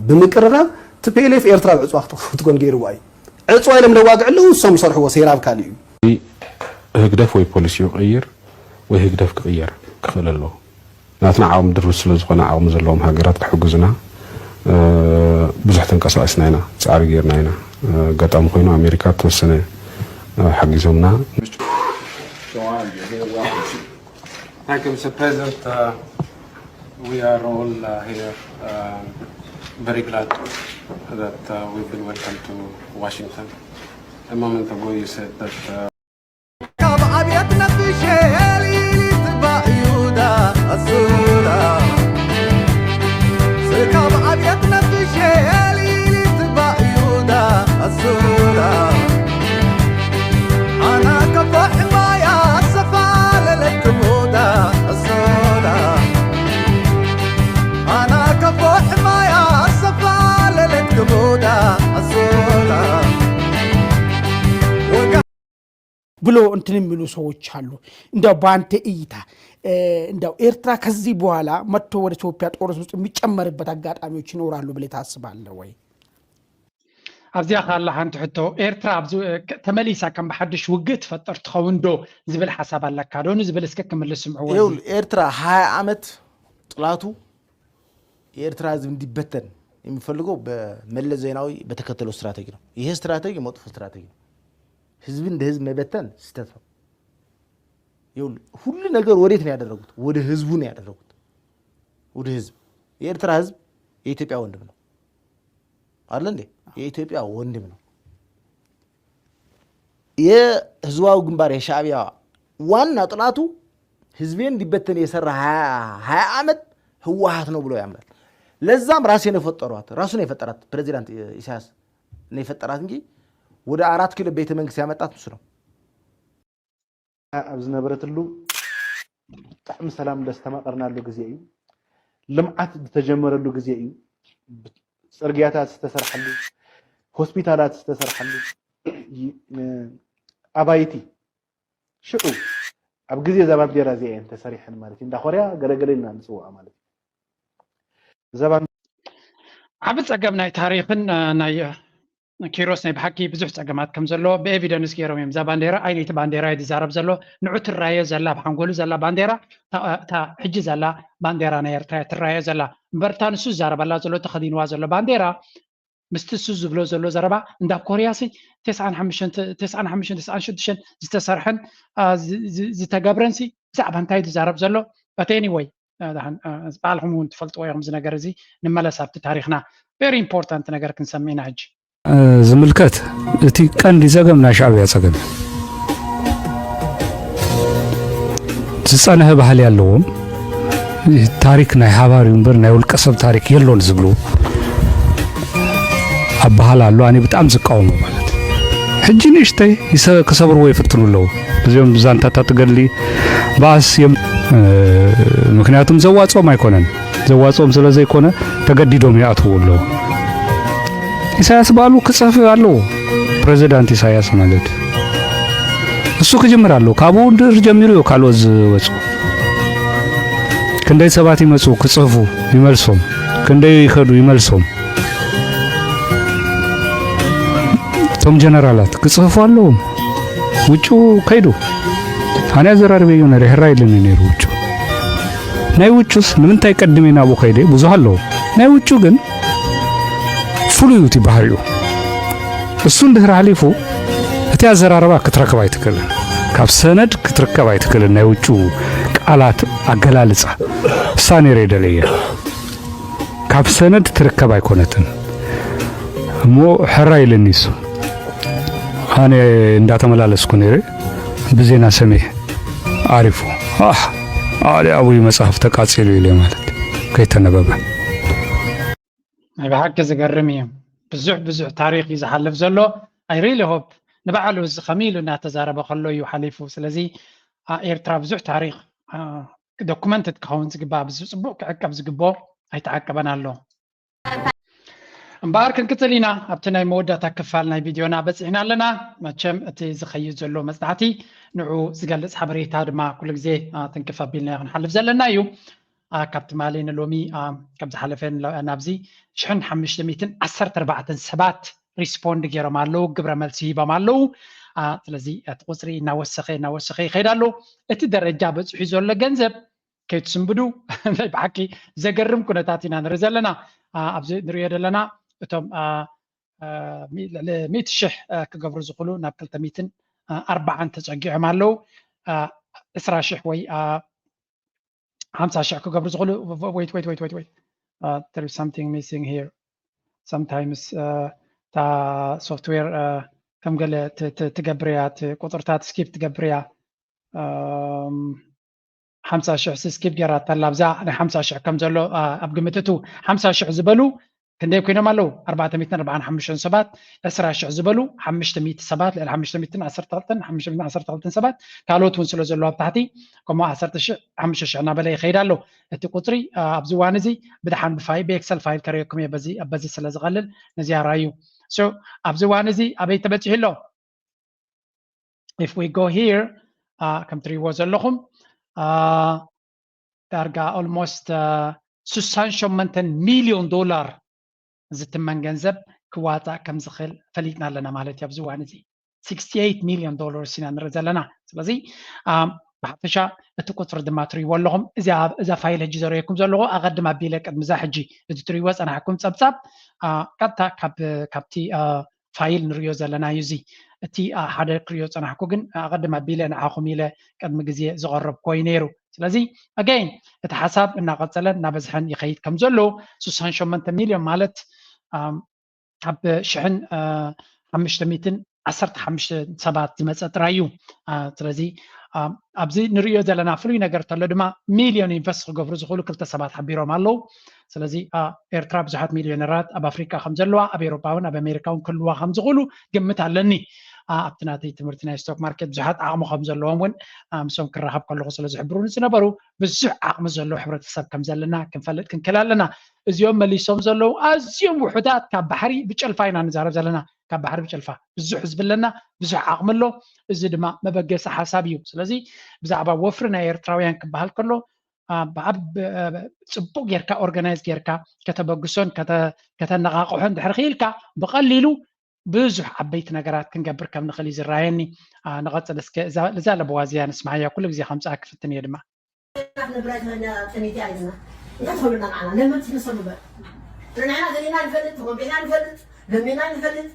ብምቅርራብ ትፒኤልኤፍ ኤርትራ ዕፅዋ ክትኮን ገይርዋ እዩ ዕፅዋ ኢሎም ለዋግዕ ኣለዉ እሶም ዝሰርሕዎ ሴራብ ካልእ እዩ ህግደፍ ወይ ፖሊሲ ይቕይር ወይ ህግደፍ ክቕየር ክኽእል ኣለዎ ናትና ዓቕሚ ድርብስ ስለ ዝኾነ ዓቕሚ ዘለዎም ሃገራት ክሕግዙና ብዙሕ ተንቀሳቂስና ኢና ፃዕሪ ጌርና ኢና ገጣሚ ኮይኑ ኣሜሪካ ተወሰነ ሓጊዞምና Thank you, Mr. President. We are all here very glad that we've been welcomed to Washington. A moment ago you said that ብሎ እንትን የሚሉ ሰዎች አሉ እንደው ባንተ እይታ እንደው ኤርትራ ከዚህ በኋላ መጥቶ ወደ ኢትዮጵያ ጦርነት ውስጥ የሚጨመርበት አጋጣሚዎች ይኖራሉ ብለህ ታስባለህ ወይ ኣብዚያ ካላ ሓንቲ ሕቶ ኤርትራ ተመሊሳ ከም በሓድሽ ውግእ ትፈጥር ትኸውን ዶ ዝብል ሓሳብ ኣለካ ዶ ንዝብል እስከ ክምልስ ስምዕዎ ይኸውልህ ኤርትራ 20 ዓመት ጥላቱ የኤርትራ ህዝብ እንዲበተን የሚፈልገው በመለስ ዜናዊ በተከተለው ስትራቴጂ ነው ይሄ ስትራቴጂ መጥፎ ስትራቴጂ ነው ህዝብ እንደ ህዝብ መበተን ስህተት ነው ይኸውልህ ሁሉ ነገር ወዴት ነው ያደረጉት ወደ ህዝቡ ነው ያደረጉት ወደ ህዝብ የኤርትራ ህዝብ የኢትዮጵያ ወንድም ነው አይደል እንዴ የኢትዮጵያ ወንድም ነው የህዝባዊ ግንባር የሻዕቢያ ዋና ጥላቱ ህዝቤን እንዲበተን የሰራ 20 ዓመት ህወሓት ነው ብሎ ያምናል ለዛም ራሱን የፈጠራት ፕሬዚዳንት ኢሳያስ ነው የፈጠራት እንጂ ወደ 4 ኪሎ ቤተ መንግስት ያመጣት እሱ ነው ኣብዚ ነበረትሉ ጣዕም ሰላም ደስተማቀርናሉ ጊዜ እዩ ልምዓት ዝተጀመረሉ ጊዜ እዩ ጽርግያታት ዝተሰርሐሉ ሆስፒታላት ዝተሰርሐሉ ኣባይቲ ሽዑ ኣብ ጊዜ ዘባንዴራ እዚአን ተሰሪሐን ማለት እንዳ ኮርያ ገለገለልና ንጽውዓ ማለት ዘባን ዓብ ፀገም ናይ ታሪኽን ናይ ኪሮስ ናይ ብሓቂ ብዙሕ ፀገማት ከም ዘሎ ብኤቪደንስ ገይሮም እዮም እዛ ባንዴራ ዓይነይቲ ባንዴራ ይዛረብ ዘሎ ንዑ ትራየ ዘላ ብሓንጎሉ ዘላ ባንዴራ እታ ሕጂ ዘላ ባንዴራ ናይ ኤርትራ ትራየ ዘላ እምበርታ ንሱ ዝዛረበላ ዘሎ ተኸዲንዋ ዘሎ ባንዴራ ምስቲ እሱ ዝብሎ ዘሎ ዘረባ እንዳ ኮርያሲ 95-96 ዝተሰርሐን ዝተገብረንሲ ብዛዕባ እንታይ ዝዛረብ ዘሎ በት ኤኒዌይ ባልኹም እውን ትፈልጥዎ ኢኹም እዚ ነገር እዚ ንመለስ ኣብቲ ታሪክና ቨሪ ኢምፖርታንት ነገር ክንሰሚዕና ሕጂ ዝምልከት እቲ ቀንዲ ፀገም ናይ ሻዕብያ ፀገም ዝፀንሐ ባህሊ ኣለዎም ታሪክ ናይ ሃባሪ እምበር ናይ ውልቀ ሰብ ታሪክ የሎን ዝብሉ ኣባሃል ኣሎ ኣነ ብጣዕሚ ዝቃወሙ ማለት ሕጂ ንእሽተይ ክሰብርዎ ይፍትኑ ኣለዉ እዚኦም ዛንታታት ትገድሊ ባስ ምክንያቱም ዘዋፅኦም ኣይኮነን ዘዋፅኦም ስለ ዘይኮነ ተገዲዶም ይኣትዉ ኣለዉ ኢሳያስ ባሉ ክጽፍ ኣለዎ ፕሬዚዳንት ኢሳያስ ማለት እሱ ክጅምር ኣለዎ ካብኡ ድር ጀሚሩ እዩ ካልኦት ዝወፁ ክንደይ ሰባት ይመፁ ክጽፉ ይመልሶም ክንደይ ይኸዱ ይመልሶም ቶም ጀነራላት ክጽፉ ኣለዎም ውጩ ከይዱ ኣነ ዘራርበዩ ነረ ሕራይልን ነይሩ ውጩ ናይ ውጩስ ንምንታይ ቀድሜና ቦ ከይደ ብዙሕ ኣለዎ ናይ ውጩ ግን ፍሉዩቲ ባህሪኡ እሱ እንድህር ሓሊፉ እቲ ኣዘራረባ ክትረከብ ኣይትክእልን ካብ ሰነድ ክትረከብ ኣይትክእልን ናይ ውጩ ቃላት አገላለጻ ሳኔ ሬደለየ ካብ ሰነድ ትርከብ አይኮነትን እሞ ሕራ ይለኒሱ አኔ እንዳተመላለስኩ ነሬ ብዜና ሰሜ አሪፉ አብይ መጽሐፍ ተቃጽሉ ይለ ማለት ከይተነበበ بحق زقرم يوم بزح تاريخ يزحلف زلو I really hope نبعلو خميلو ناتزارب خلو يحلفو سلازي إيرترا بزح تاريخ دوكومنتد كون زقبا بزح صبوك عقب زقبو أي تعقبنا له مباركن كتلينا ابتناي مودة تكفالنا فيديونا بس إحنا لنا ما تشم أتي زخيز زلو مصدعتي نعو زقلس حبريت هاد ما كل زي تنكفى بينا نحلف زلنا يو كابت مالين اللومي كابت حلفين نابزي شحن 514 سبات ريسبوند جيرو مالو قبر ملسي بمالو تلزي تقصري نوسخي خيدالو اتي درجة بس حيزول لجنزب كي تسنبدو بحكي زقرم كنتاتينا نرزلنا أبزي نريد لنا اتم 100 شح كقبر زقلو نابكل تميتن 4 تسجع مالو اسرا شح وي 5 شح كقبر زقلو wait there is something missing here sometimes تا software كم قال تقبريات قطرتات سكيب تقبريا 5 شح سكيب جرات تلابزا 5 شح كم زلو ابقمتتو 5 شح زبلو كندي كوينا مالو 445 سبات 10 شح زبلو 500 سبات ل 500 10 سبات كالوت ونسلو زلو بتاعتي كما 10 شح 5 شح نابلي خيدالو اتي قطري ابزوانزي بدحان بفاي باكسل فايل كريكم يبزي سلازغلل نزي رايو so ابزوانزي ابي تبتحلو if we go here كم تري وزلهم ترجع almost 600 مليون دولار زتمن جنزب كواتا كم زخل فليتنا لنا مالت يبزوانزي 68 مليون دولار سينا نرزلنا سلازي بحفشا اتقطر دماتري واللهم اذا فايل هجي زريكم زلغو اقدم ابيلك قد مزاحجي ادتري وص انا حكم صبصب قطا كابتي فايل نريو زلنا يزي اتي حدا كريو انا حكو جن اقدم ابيله انا اخو ميله قد مغزي زغرب كوينيرو سلازي اجين اتحساب ان قصلن نبزحن يخيد كم زلو 68 مليون مالت كاب شحن 515 سبات زمصت رايو سلازي ابزي نريو زلنا فلوي ነገር ተለ ድማ ሚሊዮን ኢንቨስት ክገብሩ ዝኽእሉ ክልተ ሰባት ሓቢሮም ኣለዉ ስለዚ ኤርትራ ብዙሓት ሚሊዮነራት ኣብ ኣፍሪካ ከም ዘለዋ ኣብ ኤውሮጳውን ኣብ ኣሜሪካውን ክልዋ ከም ዝኽእሉ ግምት ኣለኒ ኣብቲ ናተይ ትምህርቲ ናይ ስቶክ ማርኬት ብዙሓት ዓቕሚ ከም ዘለዎም እውን ምሶም ክራኸብ ከለኹ ስለ ዝሕብሩኒ ዝነበሩ ብዙሕ ዓቕሚ ዘለዎ ሕብረተሰብ ከም ዘለና ክንፈልጥ ክንክእል ኣለና እዚኦም መሊሶም ዘለዉ ኣዝዮም ውሑዳት ካብ ባሕሪ ብጨልፋ ኢና ንዛረብ ዘለና ካብ ባሕሪ ብጨልፋ ብዙሕ ህዝቢ ኣለና ብዙሕ ዓቕሚ ኣሎ እዚ ድማ መበገሲ ሓሳብ እዩ ስለዚ ብዛዕባ ወፍሪ ናይ ኤርትራውያን ክበሃል ከሎ ፅቡቅ ጌርካ ኦርጋናይዝ ጌርካ ከተበግሶን ከተነቃቅሖን ድሕሪ ክኢልካ ብቐሊሉ ብዙሕ ዓበይቲ ነገራት ክንገብር ከም ንኽእል እዩ ዝረኣየኒ ንቐፅል እስከ እዛ ለበዋዝያ ንስማዕያ ኩሉ ግዜ ከምፃ ክፍትን እየ ድማ لمينا نفلت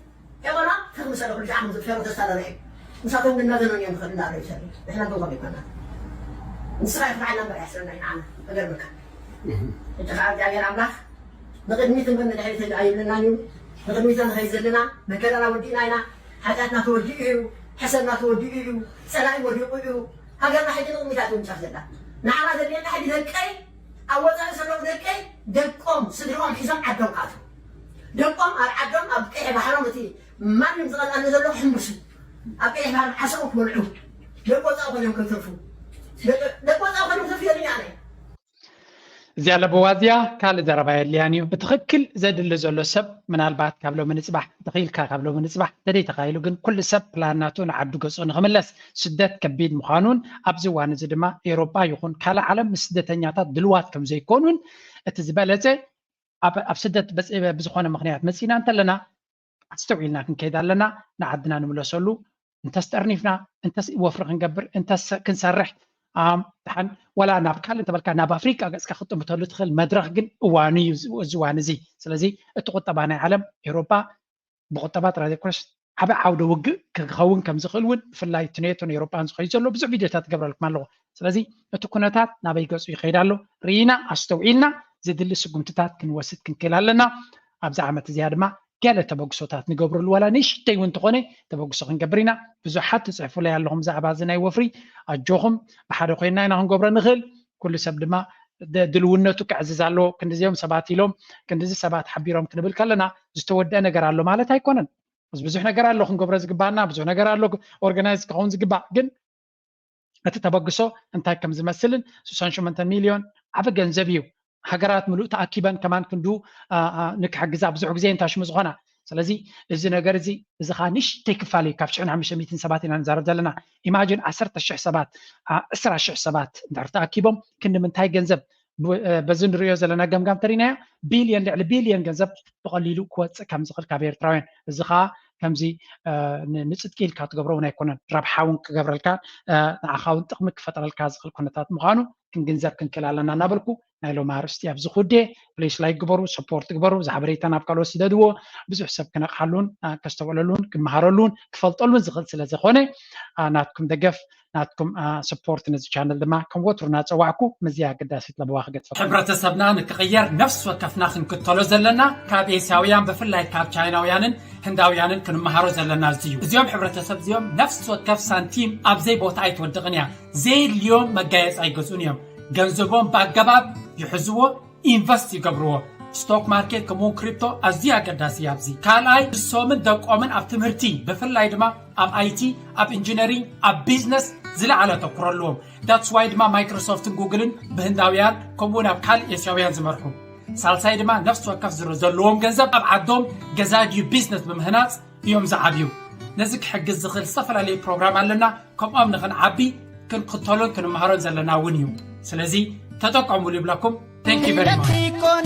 يقولنا خذ مسألة كل شيء عم زفير وتسأل عليه مسافر من نادر نيم خذ لا ليش إحنا نقول قبل كنا نسرع في عنا بيحصل لنا عنا غير مكان أنت عارف يا جماعة الله نقدر ميت من الحين تجاي لنا يوم نقدر ميت من هيزل لنا مكاننا ودينا هنا حاجاتنا توديه حسننا توديه سلام وديه هذا ما حد يقول ميتاتهم شغلة نعم هذا اللي حد يذكر أول ذا سلوا ذكر دقهم صدرهم حزام عدهم قاتل دقهم عدهم أبقى بحرامتي ما نمزغل أن نزلوا حمص أبقى بحرام حسوك والعود دقوا ذاقوا يوم كترفوا دقوا ذاقوا يوم كترفوا يعني زي على بوازيا كان درباي اللي يعني بتخكل زاد اللي زلوا سب من البعض قبله من الصباح تخيل قبله من الصباح تدي تخيلوا جن كل سب بلاناتون عدو قصون خملس سدات كبيد مخانون أبزوان زدما أوروبا يكون كلا عالم سدتنياتات دلوات كم زي كونون التزبالة أبسدت بس بزخانة مغنيات مسينا أنت لنا استوعينا كنكيدا لنا نعدنا نملسلو أنت استرنيفنا أنت وفرق نقبر أنت كنسرح تحن ولا نابكال أنت بالك ناب أفريقيا قصك خطة متولد خل مدرج جن واني زي سلزي التقط طبعا عالم أوروبا بخطبات رادي كرش ዓብ ዓውደ ውግእ ክኸውን ከም ዝኽእል እውን ብፍላይ ትኔቶን ኤውሮጳን ዝኸዩ ዘሎ ብዙሕ ቪድዮታት ትገብረልኩም ኣለኹ ስለዚ እቲ ኩነታት ናበይ ገፁ ይኸይድ ኣሎ ርኢና ኣስተውዒልና ዝድሊ ስጉምትታት ክንወስድ ክንክእል ኣለና ኣብዚ ዓመት እዚኣ ድማ ገለ ተበግሶታት ንገብረሉ ዋላ ንእሽተይ እውን እንተኾነ ተበግሶ ክንገብር ኢና ብዙሓት ትፅሕፉለይ ኣለኹም ዛዕባ እዚ ናይ ወፍሪ ኣጆኹም ብሓደ ኮይና ኢና ክንገብሮ ንኽእል ኩሉ ሰብ ድማ ድልውነቱ ክዕዝዝ ኣለዎ ክንዲዚኦም ሰባት ኢሎም ክንዲዚ ሰባት ሓቢሮም ክንብል ከለና ዝተወደአ ነገር ኣሎ ማለት ኣይኮነን ብዙሕ ነገር ኣሎ ክንገብሮ ዝግባአና ብዙሕ ነገር ኣሎ ኦርጋናይዝ ክኸውን ዝግባእ ግን እቲ ተበግሶ እንታይ ከም ዝመስልን 68 ሚልዮን ዓበ ገንዘብ እዩ ሃገራት ምሉእ ተኣኪበን ከማን ክንዱ ንክሕግዛ ብዙሕ ግዜ እንታሽሙ ዝኾና ስለዚ እዚ ነገር እዚ እዚ ኸ ንእሽተይ ክፋል እዩ ካብ 1500 ሰባት ኢና ንዛረብ ዘለና ኢማጂን 10,000 ሰባት 20,000 ሰባት እንድሕር ተኣኪቦም ክንምንታይ ገንዘብ በዚ ንሪኦ ዘለና ገምጋም ተሪናያ ቢልዮን ልዕሊ ቢልዮን ገንዘብ ብቐሊሉ ክወፅእ ከም ዝኽእል ካብ ኤርትራውያን እዚ ኸ ከምዚ ንፅድቂ ኢልካ ትገብሮ እውን ኣይኮነን ረብሓ እውን ክገብረልካ ንዓኻ እውን ጥቕሚ ክፈጥረልካ ዝኽእል ኩነታት ምዃኑ ክንግንዘብ ክንክእል ኣለና እናበልኩ ናይ ሎም ኣርእስቲ ኣብዚ ዝኹዴ ፕሌስ ላይ ግበሩ ሰፖርት ግበሩ ዝሓበሬታ ናብ ካልኦት ስደድዎ ብዙሕ ሰብ ክነቕሓሉን ከስተውዕለሉን ክመሃረሉን ክፈልጠሉን ዝኽእል ስለ ዝኾነ ናትኩም ደገፍ ናትኩም ሰፖርት ነዚ ቻነል ድማ ከም ወትሩ እናፀዋዕኩ መዝያ ኣገዳሲት ለበዋ ክገድፈ ሕብረተሰብና ንክቕየር ነፍሲ ወከፍና ክንክተሎ ዘለና ካብ ኤስያውያን ብፍላይ ካብ ቻይናውያንን ህንዳውያንን ክንመሃሮ ዘለና እዩ እዚኦም ሕብረተሰብ እዚኦም ነፍሲ ወከፍ ሳንቲም ኣብዘይ ቦታ ኣይትወድቕን እያ ዘየድልዮም መጋየፂ ኣይገዝኡን እዮም ገንዘቦም ብኣገባብ ይሕዝዎ ኢንቨስት ይገብርዎ ስቶክ ማርኬት ከምኡ ክሪፕቶ ኣዝዩ ኣገዳሲ ኣብዚ ካልኣይ ንሶምን ደቆምን ኣብ ትምህርቲ ብፍላይ ድማ ኣብ አይቲ ኣብ ኢንጂነሪንግ ኣብ ቢዝነስ ዝለዓለ ተኩረልዎም ዳትስ ዋይ ድማ ማይክሮሶፍትን ጉግልን ብህንዳውያን ከምኡውን ኣብ ካልእ ኤስያውያን ዝመርሑ ሳልሳይ ድማ ነፍሲ ወከፍ ዘለዎም ገንዘብ ኣብ ዓዶም ገዛ ድዩ ቢዝነስ ብምህናፅ እዮም ዝዓብዩ ነዚ ክሕግዝ ዝኽእል ዝተፈላለዩ ፕሮግራም ኣለና ከምኦም ንኽንዓቢ ክንክተሎን ክንመሃሮን ዘለና እውን እዩ ስለዚ ተጠቀሙሉ ይብለኩም ቴንክ ዩ ቨሪ ማች